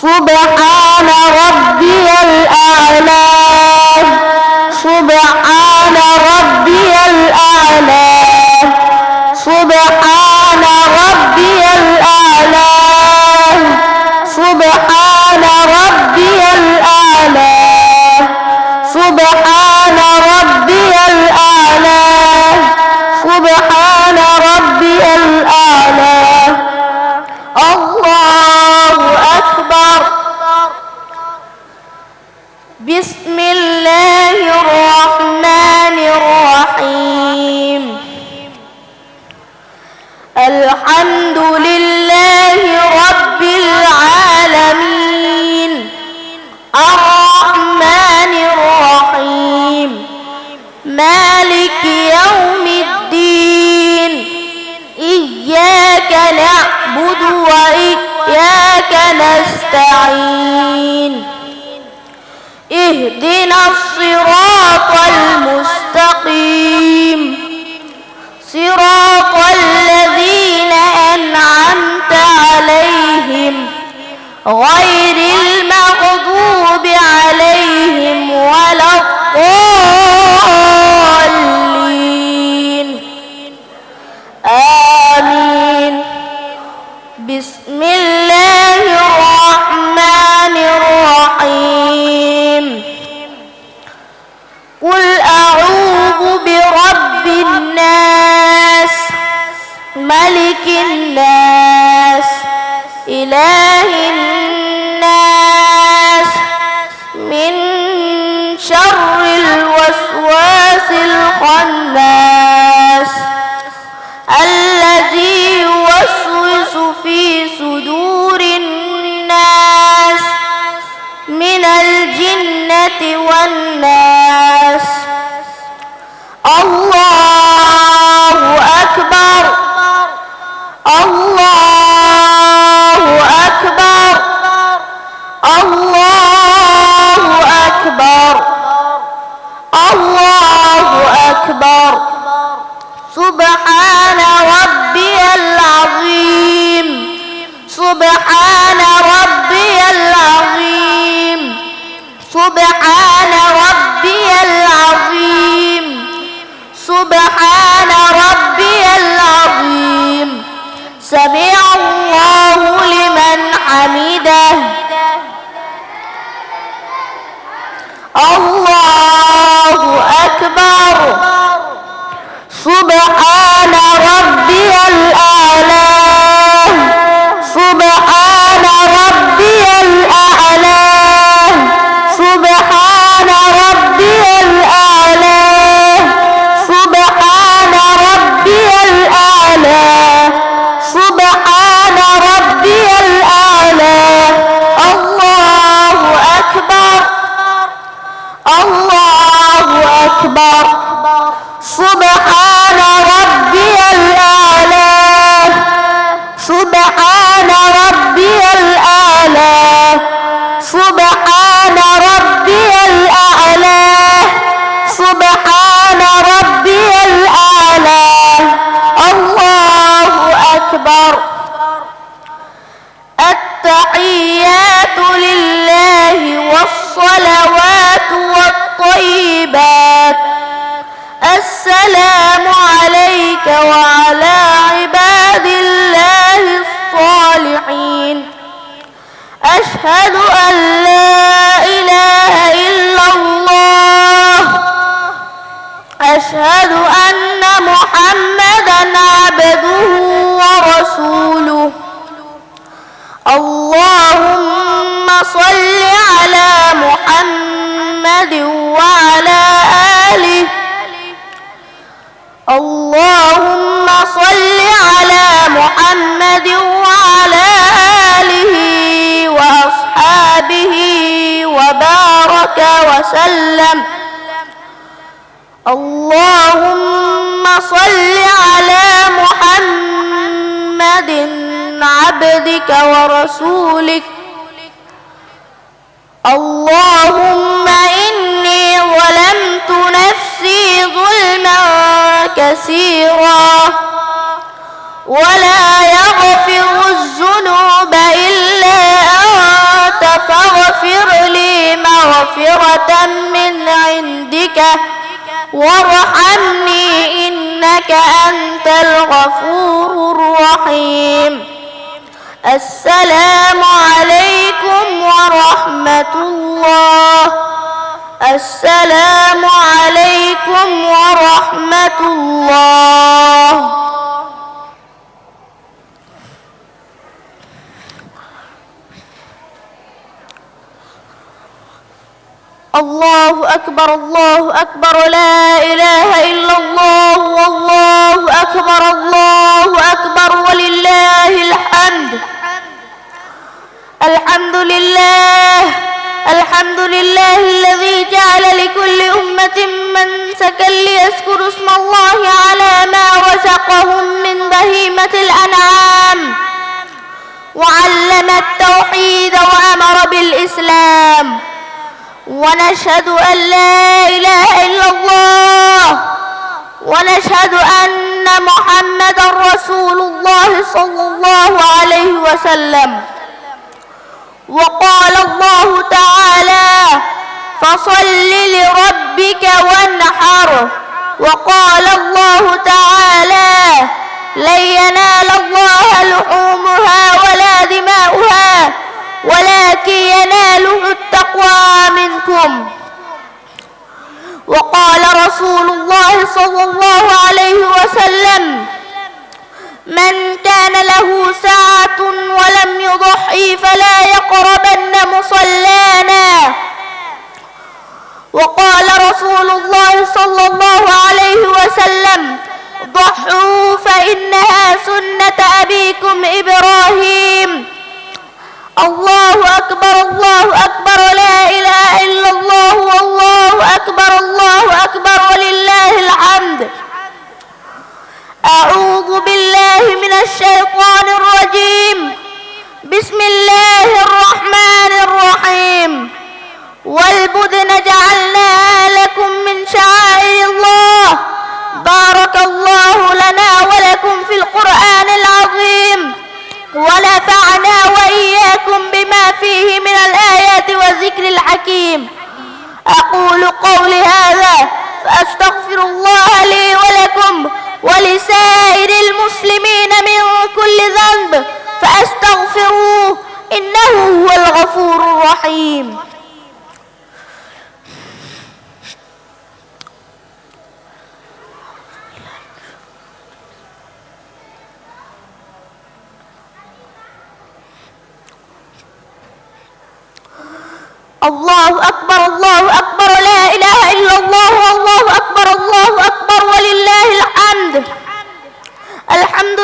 سبحان ربي الأعلى. سبحان ربي الأعلى. سبحان ربي الأعلى. سبحان ربي الأعلى. سبحان ربي الأعلى. سبحان ربي الأعلى. الله أكبر. بسم الله الرحمن الرحيم. الحمد لله وإياك نستعين اهدنا الصراط المستقيم صراط الذين أنعمت عليهم غير المغضوب عليهم ولا الضالين آمين بسم الله الرحمن الرحيم قل أعوذ برب الناس ملك الناس إله الناس من شر الوسواس الخناس الذي يوسوس في صدور الناس من الجنة والناس الله أكبر الله أكبر الله أكبر الله أكبر سبحان ربي العظيم سبحان ربي العظيم سبحان ربي العظيم سبحان ربي العظيم سمع الله لمن حمده الله أكبر سبحان ربي الأعلى سبحان ربي الأعلى سبحان ربي الأعلى سبحان ربي الأعلى سبحان ربي الأعلى الله أكبر الله أكبر سبحان ربي الأعلى سبحان ربي الأعلى سبحان ربي الأعلى سبحان ربي الأعلى الله أكبر التحيات لله والصلوات والطيبات السلام عليك وعلى عباد الله الصالحين أشهد أن لا إله إلا الله أشهد أن محمدا عبده ورسوله اللهم صل على محمد وعلى آله اللهم صل على محمد وعلى آله وأصحابه وبارك وسلم اللهم صل على محمد عبدك ورسولك اللهم إني ظلمت نفسي ظلما كثيرا ولا يغفر الذنوب إلا أنت فاغفر لي مغفرة من عندك وارحمني إنك أنت الغفور الرحيم السلام عليكم ورحمة الله السلام عليكم ورحمة الله الله أكبر الله أكبر لا إله إلا الله والله أكبر الله أكبر ولله الحمد الحمد لله الحمد لله الذي جعل لكل أمة منسكا ليذكروا اسم الله على ما رزقهم من بهيمة الأنعام وعلم التوحيد وأمر بالإسلام ونشهد أن لا إله إلا الله ونشهد أن محمدا رسول الله صلى الله عليه وسلم. وقال الله تعالى فصل لربك وانحر. وقال الله تعالى لن ينال الله لحومها ولا دماؤها ولكن يناله التقوى منكم. وقال رسول الله صلى الله عليه وسلم من كان له ساعة ولم يضحي فلا يقربن مصلانا. وقال رسول الله صلى الله عليه وسلم ضحوا فإنها سنة أبيكم إبراهيم. الله أكبر الله أكبر لا إله إلا الله والله أكبر الله أكبر ولله الحمد. أعوذ بالله من الشيطان الرجيم. بسم الله الرحمن الرحيم. والبدن جعلناها لكم من شعائر الله بارك الله لنا ولكم في القرآن العظيم ونفعنا وإياكم بما فيه من الآيات والذكر الحكيم. أقول قولي هذا فأستغفر الله لي ولكم ولسائر المسلمين من كل ذنب فأستغفروه إنه هو الغفور الرحيم. الله أكبر لا إله إلا الله والله أكبر ولله الحمد. الحمد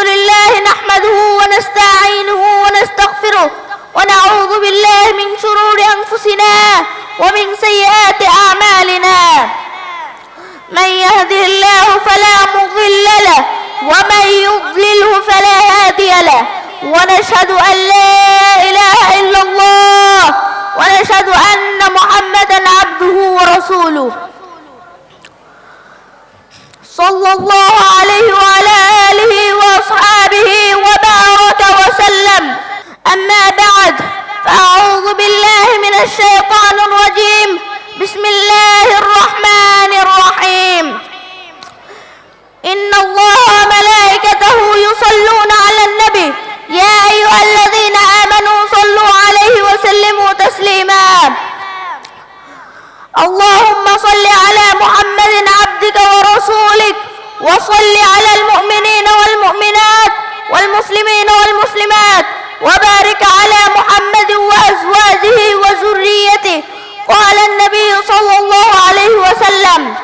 لله نحمده ونستعينه ونستغفره ونعوذ بالله من شرور أنفسنا ومن سيئات أعمالنا. من يهده الله فلا مضل له ومن يضلله فلا هادي له. ونشهد أن لا إله إلا الله ونشهد أن محمدا عبده ورسوله صلى الله عليه وعلى آله وأصحابه وبارك وسلم. أما بعد فأعوذ بالله من الشيطان الرجيم. بسم الله الرحمن الرحيم. إن الله وملائكته يصلون على النبي يا أيها الذين آمنوا صلوا عليه وسلموا تسليما. اللهم صل على محمد عبدك ورسولك وصل على المؤمنين والمؤمنات والمسلمين والمسلمات وبارك على محمد وأزواجه وذريته. قال النبي صلى الله عليه وسلم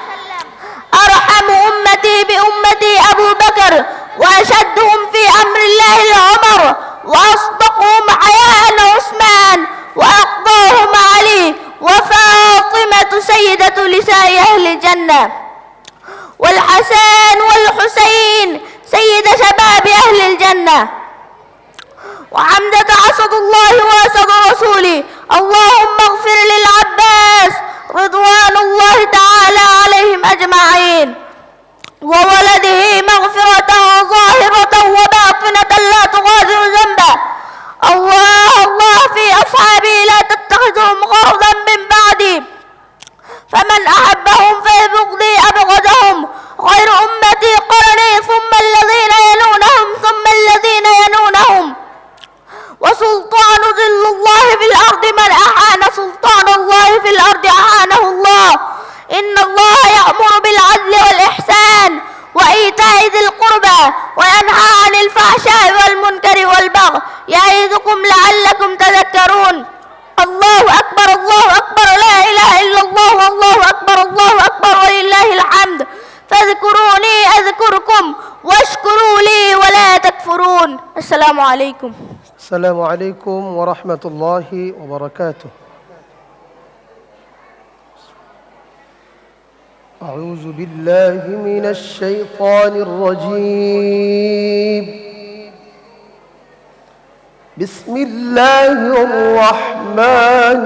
أرحم أمتي بأمتي أبو بكر وأشدهم في أمر الله عمر وأصدقهم حياء عثمان وأقضاهم علي وفاطمة سيدة نساء أهل الجنة والحسن والحسين سيد شباب أهل الجنة وحمدة أسد الله وأسد رسوله. اللهم اغفر للعباس رضوان الله تعالى عليهم أجمعين وولده مغفرة ظاهرة وباطنة لا تغادر ذنبا. الله في أصحابي لا تتخذهم غرضا من بعدي فمن أحبهم فبغضي أبغضهم غير أمتي قرني ثم الذين يلونهم ثم الذين يلونهم. وسلطان ظل الله في الأرض من أحان سلطان الله في الأرض أحانه الله. إن الله يأمر بالعدل والإحسان وإيتاء ذي القربى وينهى عن الفحشاء والمنكر والبغي يعظكم لعلكم تذكرون. الله أكبر لا إله إلا الله والله أكبر ولله الحمد. فاذكروني أذكركم واشكروا لي ولا تكفرون. السلام عليكم. السلام عليكم ورحمة الله وبركاته. أعوذ بالله من الشيطان الرجيم. بسم الله الرحمن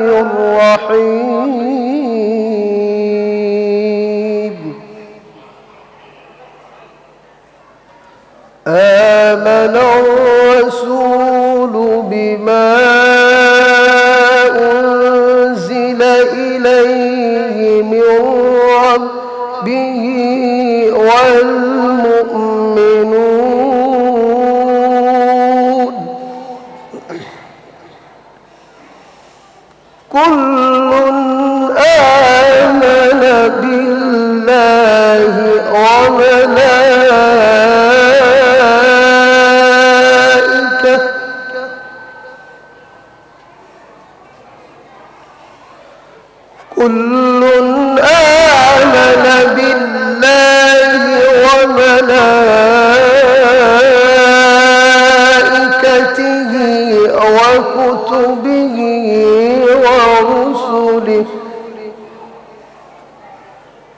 الرحيم آمن الرسول بما أنزل إليه من ربه والمؤمنون كل آمن بالله وملائكته كل آمن بالله وملائكته وكتبه ورسله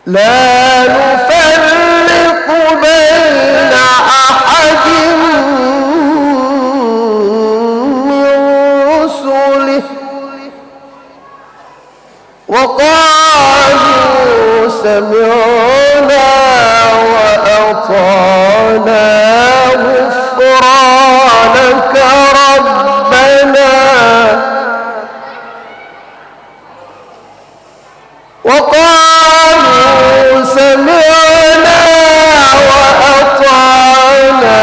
لا نفرق بين أحد من رسله وقالوا سمعنا وأطعنا غفرانك ربنا وقالوا سمعنا وأطعنا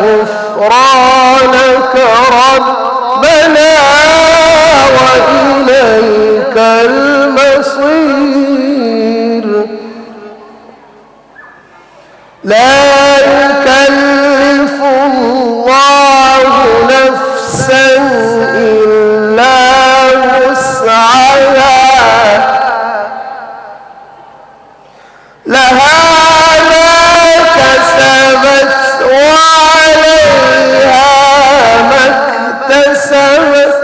غفرانك ربنا وإليك المصير لا يكلف الله نفسا إلا وسعها لها ما كسبت وعليها ما اكتسبت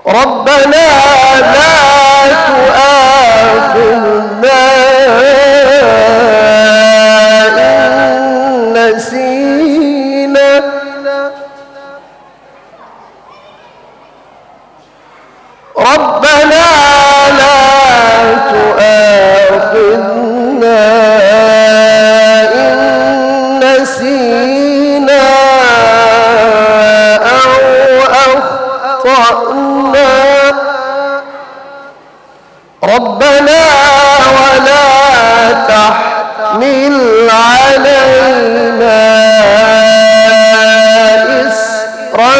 ربنا لا تؤاخذنا إن نسينا ربنا لا تؤاخذنا إن نسينا أو أخطأنا ربنا ولا تحمل علينا إصرا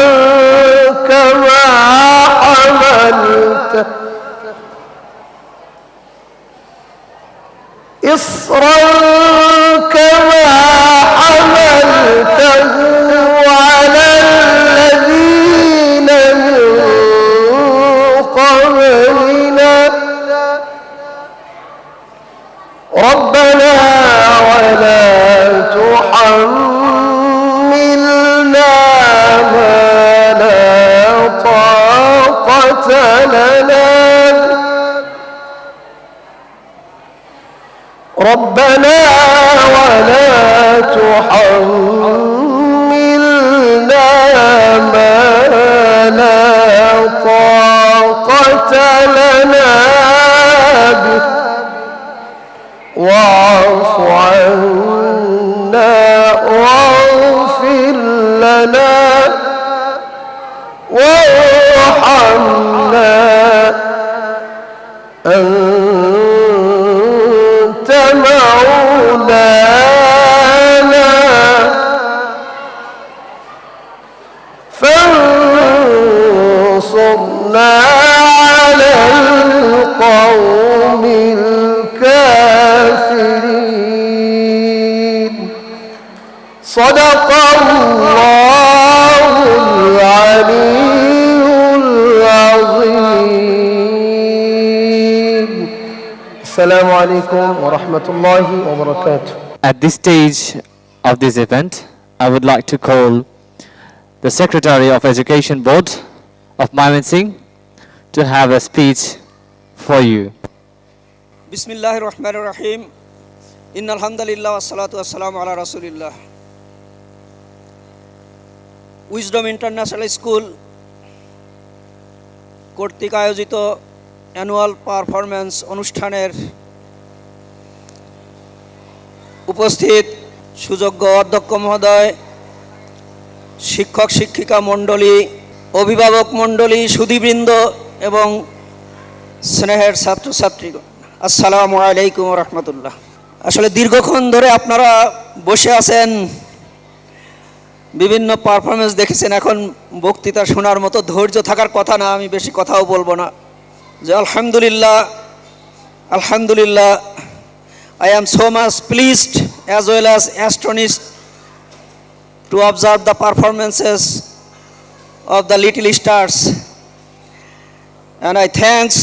كما حملته إصرا كما حملته على الذين من قبلنا ربنا ولا تحملنا ما لا طاقة لنا ربنا ولا تحملنا ما لا طاقة لنا به واعف عنا واغفر لنا وارحمنا أنت مولانا فانصرنا على القوم الكافرين صدق الله العلي العظيم السلام عليكم ورحمة الله وبركاته. At this stage of this event, I would like to call the Secretary of Education Board of Mymensingh to have a speech for you. Bismillahir Rahmanir Rahim. Innal hamdalillah wassalatu wassalamu ala Rasulillah. Wisdom international school কর্তৃক আয়োজিত annual performance অনুষ্ঠানের উপস্থিত সুযোগ্য অধ্যক্ষ মহোদয়, শিক্ষক শিক্ষিকা মণ্ডলী, অভিভাবক মণ্ডলী, সুধীবৃন্দ এবং স্নেহের ছাত্রছাত্রীগণ, আসসালামু আলাইকুম রহমতুল্লাহ। আসলে দীর্ঘক্ষণ ধরে আপনারা বসে আছেন, বিভিন্ন পারফরমেন্স দেখেছেন, এখন বক্তৃতা শোনার মতো ধৈর্য থাকার কথা না, আমি বেশি কথাও বলবো না। যে আলহামদুলিল্লাহ, আলহামদুলিল্লাহ, I am so much pleased as well as astonished to observe the performances of the little stars, and I thanks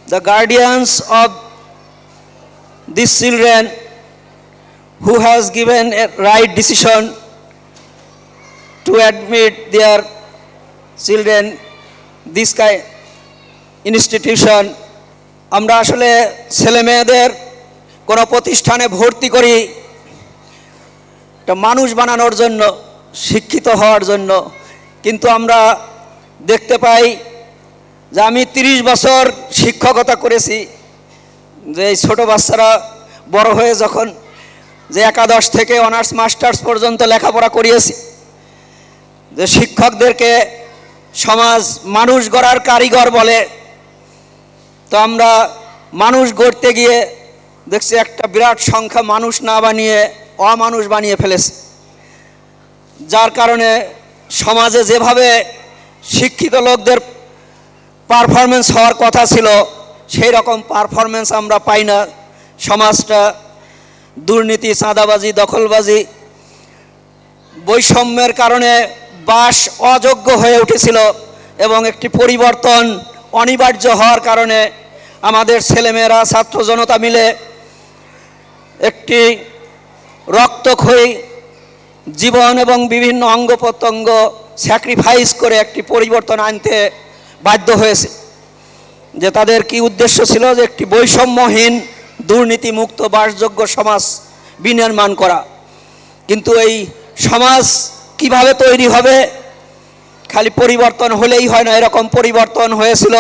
the guardians of these children who has given a right decision to admit their children this kind institution. আমরা আসলে ছেলে মেয়েদের কোনো প্রতিষ্ঠানে ভর্তি করি একটা মানুষ বানানোর জন্য, শিক্ষিত হওয়ার জন্য, কিন্তু আমরা দেখতে পাই যে আমি 30 বছর শিক্ষকতা করেছি, যে এই ছোটো বাচ্চারা বড় হয়ে যখন যে একাদশ থেকে অনার্স মাস্টার্স পর্যন্ত লেখাপড়া করিয়েছি, যে শিক্ষকদেরকে সমাজ মানুষ গড়ার কারিগর বলে, তো আমরা মানুষ গড়তে গিয়ে দেখছি একটা বিরাট সংখ্যা মানুষ না বানিয়ে অমানুষ বানিয়ে ফেলেছে, যার কারণে সমাজে যেভাবে শিক্ষিত লোকদের পারফরমেন্স হওয়ার কথা ছিল সেই রকম পারফরমেন্স আমরা পাই না। সমাজটা দুর্নীতি, চাঁদাবাজি, দখলবাজি, বৈষম্যের কারণে বাস অযোগ্য হয়ে উঠেছিল এবং একটি পরিবর্তন অনিবার্য হওয়ার কারণে আমাদের ছেলেমেয়েরা, ছাত্র জনতা মিলে একটি রক্তক্ষয়ী জীবন এবং বিভিন্ন অঙ্গ প্রত্যঙ্গ স্যাক্রিফাইস করে একটি পরিবর্তন আনতে বাধ্য হয়েছে। যে তাদের কি উদ্দেশ্য ছিল, যে একটি বৈষম্যহীন দুর্নীতিমুক্ত বাসযোগ্য সমাজ বিনির্মাণ করা। কিন্তু এই সমাজ কিভাবে তৈরি হবে, খালি পরিবর্তন হলেই হয় না। এরকম পরিবর্তন হয়েছিল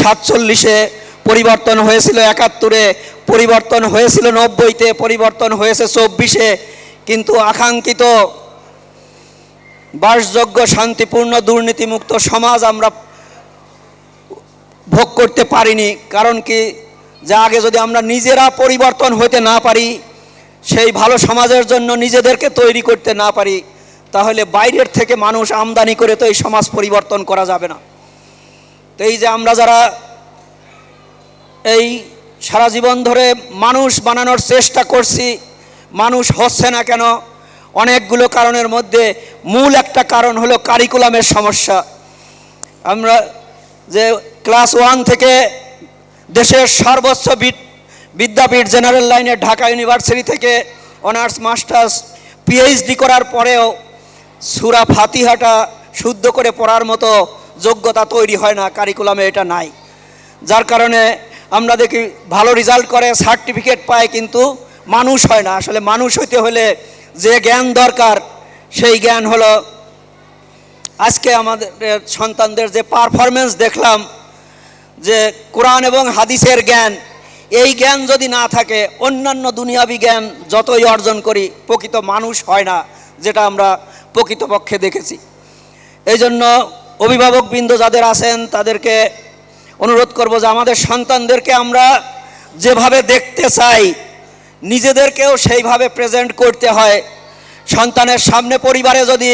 47-এ, পরিবর্তন হয়েছিল 71-এ, পরিবর্তন হয়েছিল 90-তে, পরিবর্তন হয়েছে 24-এ, কিন্তু আকাঙ্ক্ষিত বাসযোগ্য শান্তিপূর্ণ দুর্নীতিমুক্ত সমাজ আমরা ভোগ করতে পারিনি। কারণ কি, যা আগে যদি আমরা নিজেরা পরিবর্তন হতে না পারি, সেই ভালো সমাজের জন্য নিজেদেরকে তৈরি করতে না পারি, তাহলে বাইরের থেকে মানুষ আমদানি করে তো এই সমাজ পরিবর্তন করা যাবে না। তো এই যে আমরা যারা এই সারা জীবন ধরে মানুষ বানানোর চেষ্টা করছি, মানুষ হচ্ছে না কেন? অনেকগুলো কারণের মধ্যে মূল একটা কারণ হলো কারিকুলামের সমস্যা। আমরা যে ক্লাস 1 থেকে দেশের সর্বোচ্চ বিদ্যাপীঠ জেনারেল লাইনে ঢাকা ইউনিভার্সিটি থেকে অনার্স মাস্টার্স পিএইচডি করার পরেও সূরা ফাতিহাটা শুদ্ধ করে পড়ার মতো যোগ্যতা তৈরি হয় না, কারিকুলামে এটা নাই। যার কারণে আমরা দেখি ভালো রেজাল্ট করে, সার্টিফিকেট পায়, কিন্তু মানুষ হয় না। আসলে মানুষ হইতে হলে যে জ্ঞান দরকার সেই জ্ঞান হলো, আজকে আমাদের সন্তানদের যে পারফরমেন্স দেখলাম, যে কোরআন এবং হাদিসের জ্ঞান, এই জ্ঞান যদি না থাকে অন্যান্য দুনিয়াবি জ্ঞান যতই অর্জন করি প্রকৃত মানুষ হয় না, যেটা আমরা প্রকৃতপক্ষে দেখেছি। এই জন্য অভিভাবকবৃন্দ যাদের আছেন তাদেরকে অনুরোধ করব যে আমাদের সন্তানদেরকে আমরা যেভাবে দেখতে চাই নিজেদেরকেও সেইভাবে প্রেজেন্ট করতে হয়। সন্তানের সামনে পরিবারে যদি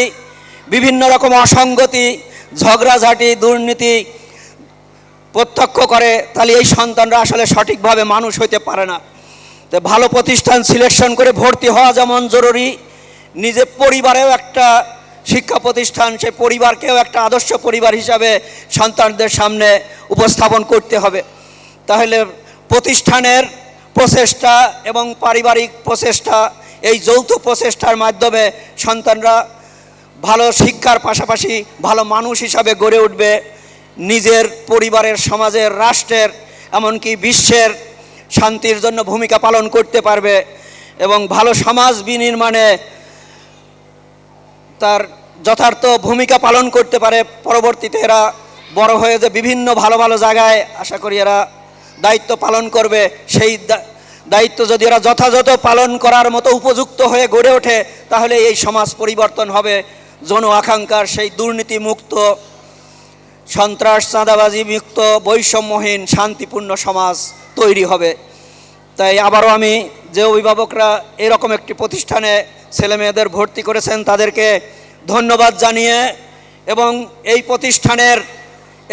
বিভিন্ন রকম অসঙ্গতি, ঝগড়াঝাঁটি, দুর্নীতি প্রত্যক্ষ করে, তাহলে এই সন্তানরা আসলে সঠিকভাবে মানুষ হইতে পারে না। তো ভালো প্রতিষ্ঠান সিলেকশন করে ভর্তি হওয়া যেমন জরুরি, নিজে পরিবারেও একটা শিক্ষা প্রতিষ্ঠান, সেই পরিবারকেও একটা আদর্শ পরিবার হিসাবে সন্তানদের সামনে উপস্থাপন করতে হবে। তাহলে প্রতিষ্ঠানের প্রচেষ্টা এবং পারিবারিক প্রচেষ্টা, এই যৌথ প্রচেষ্টার মাধ্যমে সন্তানরা ভালো শিক্ষার পাশাপাশি ভালো মানুষ হিসাবে গড়ে উঠবে, নিজের পরিবারের, সমাজের, রাষ্ট্রের, এমনকি বিশ্বের শান্তির জন্য ভূমিকা পালন করতে পারবে এবং ভালো সমাজ বিনির্মাণে তার যথার্থ ভূমিকা পালন করতে পারে, পরবর্তীতে এরা বড় হয়ে যে বিভিন্ন ভালো ভালো জায়গায় আশা করি এরা দায়িত্ব পালন করবে। সেই দায়িত্ব যদি এরা যথাযথ পালন করার মতো উপযুক্ত হয়ে গড়ে ওঠে, তাহলে এই সমাজ পরিবর্তন হবে। জন আকাঙ্ক্ষার সেই দুর্নীতি মুক্ত, সন্ত্রাস চাঁদাবাজি মুক্ত, বৈষম্যহীন শান্তিপূর্ণ সমাজ তৈরি হবে। তাই আবারও আমি যে অভিভাবকরা এরকম একটি প্রতিষ্ঠানে ছেলে মেয়েদের ভর্তি করেছেন তাদেরকে ধন্যবাদ জানিয়ে, এবং এই প্রতিষ্ঠানের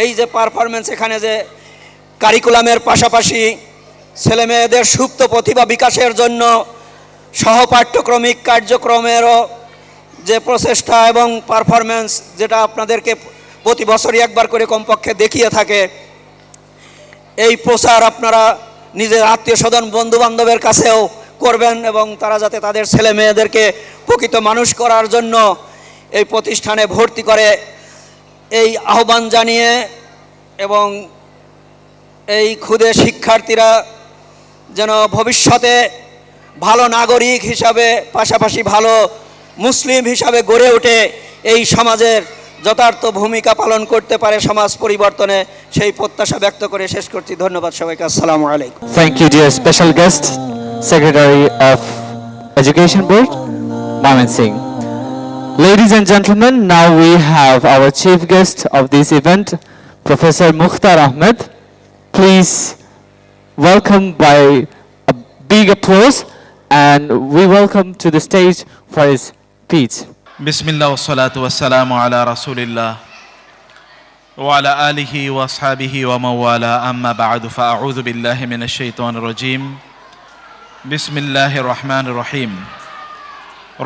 এই যে পারফরমেন্স, এখানে যে কারিকুলামের পাশাপাশি ছেলে মেয়েদের সুপ্ত প্রতিভা বিকাশের জন্য সহপাঠ্যক্রমিক কার্যক্রমেরও যে প্রচেষ্টা এবং পারফরমেন্স, যেটা আপনাদেরকে প্রতি বছরই একবার করে কমপক্ষে দেখিয়ে থাকে, এই প্রচার আপনারা নিজের আত্মীয় স্বজন বন্ধু বান্ধবের কাছেও করবেন, এবং তারা যাতে তাদের ছেলে মেয়েদেরকে প্রকৃত মানুষ করার জন্য এই প্রতিষ্ঠানে ভর্তি করে, এই আহ্বান জানিয়ে, এবং এই ক্ষুদে শিক্ষার্থীরা যেন ভবিষ্যতে ভালো নাগরিক হিসাবে পাশাপাশি ভালো মুসলিম হিসাবে গড়ে ওঠে, এই সমাজের যথার্থ ভূমিকা পালন করতে পারে সমাজ পরিবর্তনে, সেই প্রত্যাশা ব্যক্ত করে শেষ করছি। ধন্যবাদ সবাইকে। আসসালামু আলাইকুম। Thank you, dear special guest, Secretary of Education Board, Mohamed Singh. Ladies and gentlemen, now we have our chief guest of this event, Professor Mukhtar Ahmed. Please welcome by a big applause, and we welcome to the stage for his speech. Bismillah wa salatu wa salamu ala rasulillah wa ala alihi wa ashabihi wa mawala, amma ba'du, fa a'udhu billahi minash shaitanir rajim. Bismillahir rahmanir rahim.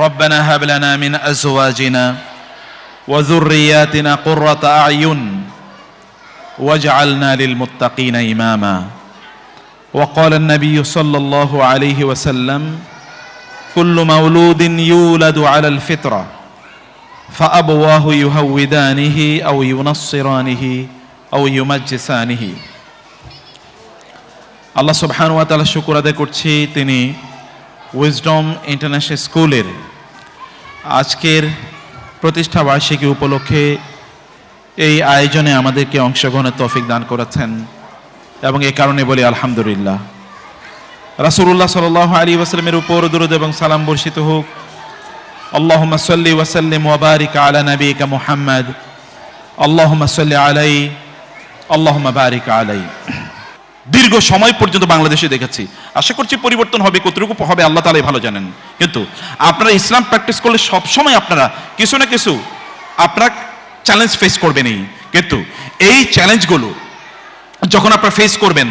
Rabbana hab lana min azwajina wa dhurriyyatina qurrata a'yun waj'alna lil muttaqina imama. Wa qala an-nabiy sallallahu alayhi wa sallam, kullu mawludin yuladu ala al-fitra فأبواه يهودانه أو ينصرانه أو يمجسانه. আল্লাহ সুবহানাহু ওয়া তাআলা শুকর আদায় করছি, তিনি wisdom international স্কুলের আজকের প্রতিষ্ঠা বার্ষিকী উপলক্ষে এই আয়োজনে আমাদেরকে অংশগ্রহণের তৌফিক দান করেছেন, এবং এই কারণে বলি আলহামদুলিল্লাহ। রাসূলুল্লাহ সাল্লাল্লাহু আলাইহি ওয়াসাল্লামের উপর দরুদ এবং সালাম বর্ষিত হোক। আল্লাহুম্মা সাল্লি ওয়া সাল্লিম ওয়া বারিক আলা নাবিয়িকা মুহাম্মদ। আল্লাহুম্মা সাল্লি আলাইহি, আল্লাহুম্মা বারিক আলাইহি। দীর্ঘ সময় পর্যন্ত বাংলাদেশে দেখেছি, আশা করছি পরিবর্তন হবে, কতটুকু হবে আল্লাহ তাআলাই ভালো জানেন। কিন্তু আপনারা ইসলাম প্র্যাকটিস করলে সব সময় আপনারা কিছু না কিছু আপনারা চ্যালেঞ্জ ফেস করবেনই। কিন্তু এই চ্যালেঞ্জগুলো যখন আপনারা ফেস করবেন,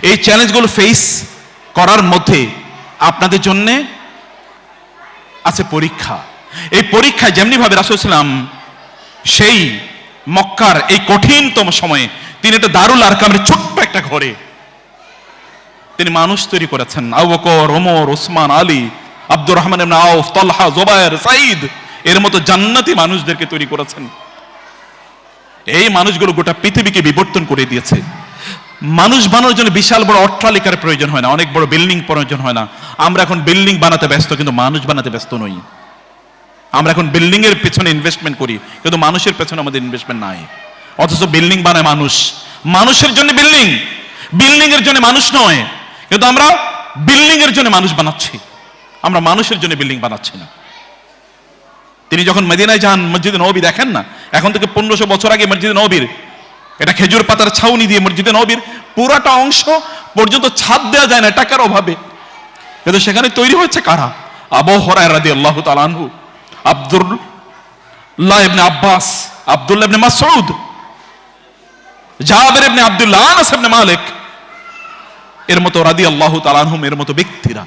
এই চ্যালেঞ্জগুলো ফেস করার মধ্যে আপনাদের জন্য আছে পরীক্ষা। এই পরীক্ষায় যেমনি ভাবে রাসূল সাল্লাল্লাহু আলাইহি ওয়াসাল্লাম সেই মক্কার এই কঠিনতম সময়ে তিনি একটা দারুল আরকামের ছোট্ট একটা ঘরে তিনি মানুষ তৈরি করেছেন। আবু বকর, ওমর, ওসমান, আলী, আব্দুর রহমান ইবনে আউফ, তালহা, জুবায়ের, সাঈদ, এর মতো জান্নাতি মানুষদেরকে তৈরি করেছেন। এই মানুষগুলো গোটা পৃথিবীকে বিবর্তন করে দিয়েছে। মানুষ বানানোর জন্য বিশাল বড় অট্টালিকার প্রয়োজন হয় না, অনেক বড় বিল্ডিং প্রয়োজন হয় না। আমরা এখন বিল্ডিং বানাতে ব্যস্ত, কিন্তু মানুষ বানাতে ব্যস্ত নই। আমরা এখন বিল্ডিং এর পেছনে ইনভেস্টমেন্ট করি, কিন্তু মানুষের পেছনে আমাদের ইনভেস্টমেন্ট নাই। অথচ বিল্ডিং বানায় মানুষ, মানুষের জন্য বিল্ডিং, বিল্ডিং এর জন্য মানুষ নয়। কিন্তু আমরা বিল্ডিং এর জন্য মানুষ বানাচ্ছি, আমরা মানুষের জন্য বিল্ডিং বানাচ্ছি না। তিনি যখন মদিনায় যান, মসজিদে নববী দেখেন না, এখন থেকে 1500 বছর আগে মসজিদে নববীর এটা খেজুর পাতার ছাউনি দিয়ে মসজিদে নববীর পুরাটা অংশ পর্যন্ত ছাদ দেওয়া যায় না টাকার অভাবে। কিন্তু সেখানে তৈরি হয়েছে কারা? আবু হুরায়রা রাদিয়াল্লাহু তাআলা আনহু, আব্দুল্লাহ ইবনে আব্বাস, আব্দুল্লাহ ইবনে মাসউদ, জাবির ইবনে আব্দুল্লাহ, আনাস ইবনে মালিক, এর মতো রাদিয়াল্লাহু তাআলা আনহুম, এর মতো ব্যক্তিরা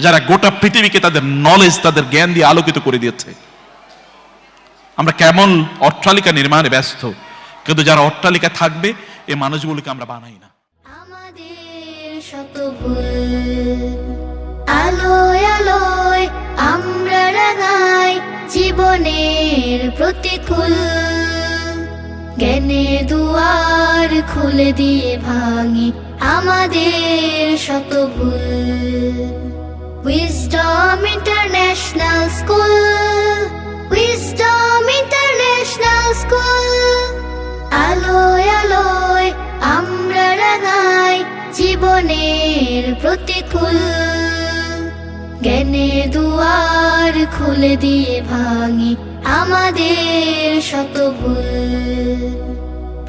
যারা গোটা পৃথিবীকে তাদের নলেজ, তাদের জ্ঞান দিয়ে আলোকিত করে দিয়েছে। আমরা কেমন অট্টালিকা নির্মাণে ব্যস্ত, কিন্তু যারা অট্টালিকা থাকবে এই মানুষগুলোকে আমরা বানাই না। আমাদের শত ভুল আলোয় আলোয় আমরা রাঙাই জীবনের প্রতিকূল, জ্ঞানের দুয়ার খুলে দিয়ে ভাঙি আমাদের শত ভুল। Wisdom International School, Wisdom জীবনের প্রতিকূল জ্ঞানের দুয়ার খুলে দিয়ে ভাঙি আমাদের শত ভুল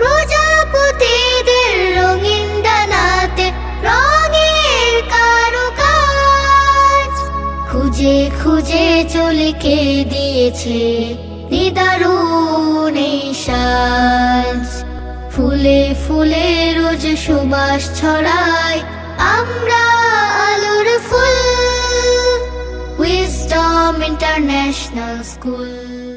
প্রজাপতিদের রঙিন ডানাতে রঙের কারুকাজ খুঁজে খুঁজে চলে কে দিয়েছে নিদারুণ এই সাজ ফুলে ফুলে রোজ সুবাস ছড়ায় আমরা আলোর ফুল Wisdom International School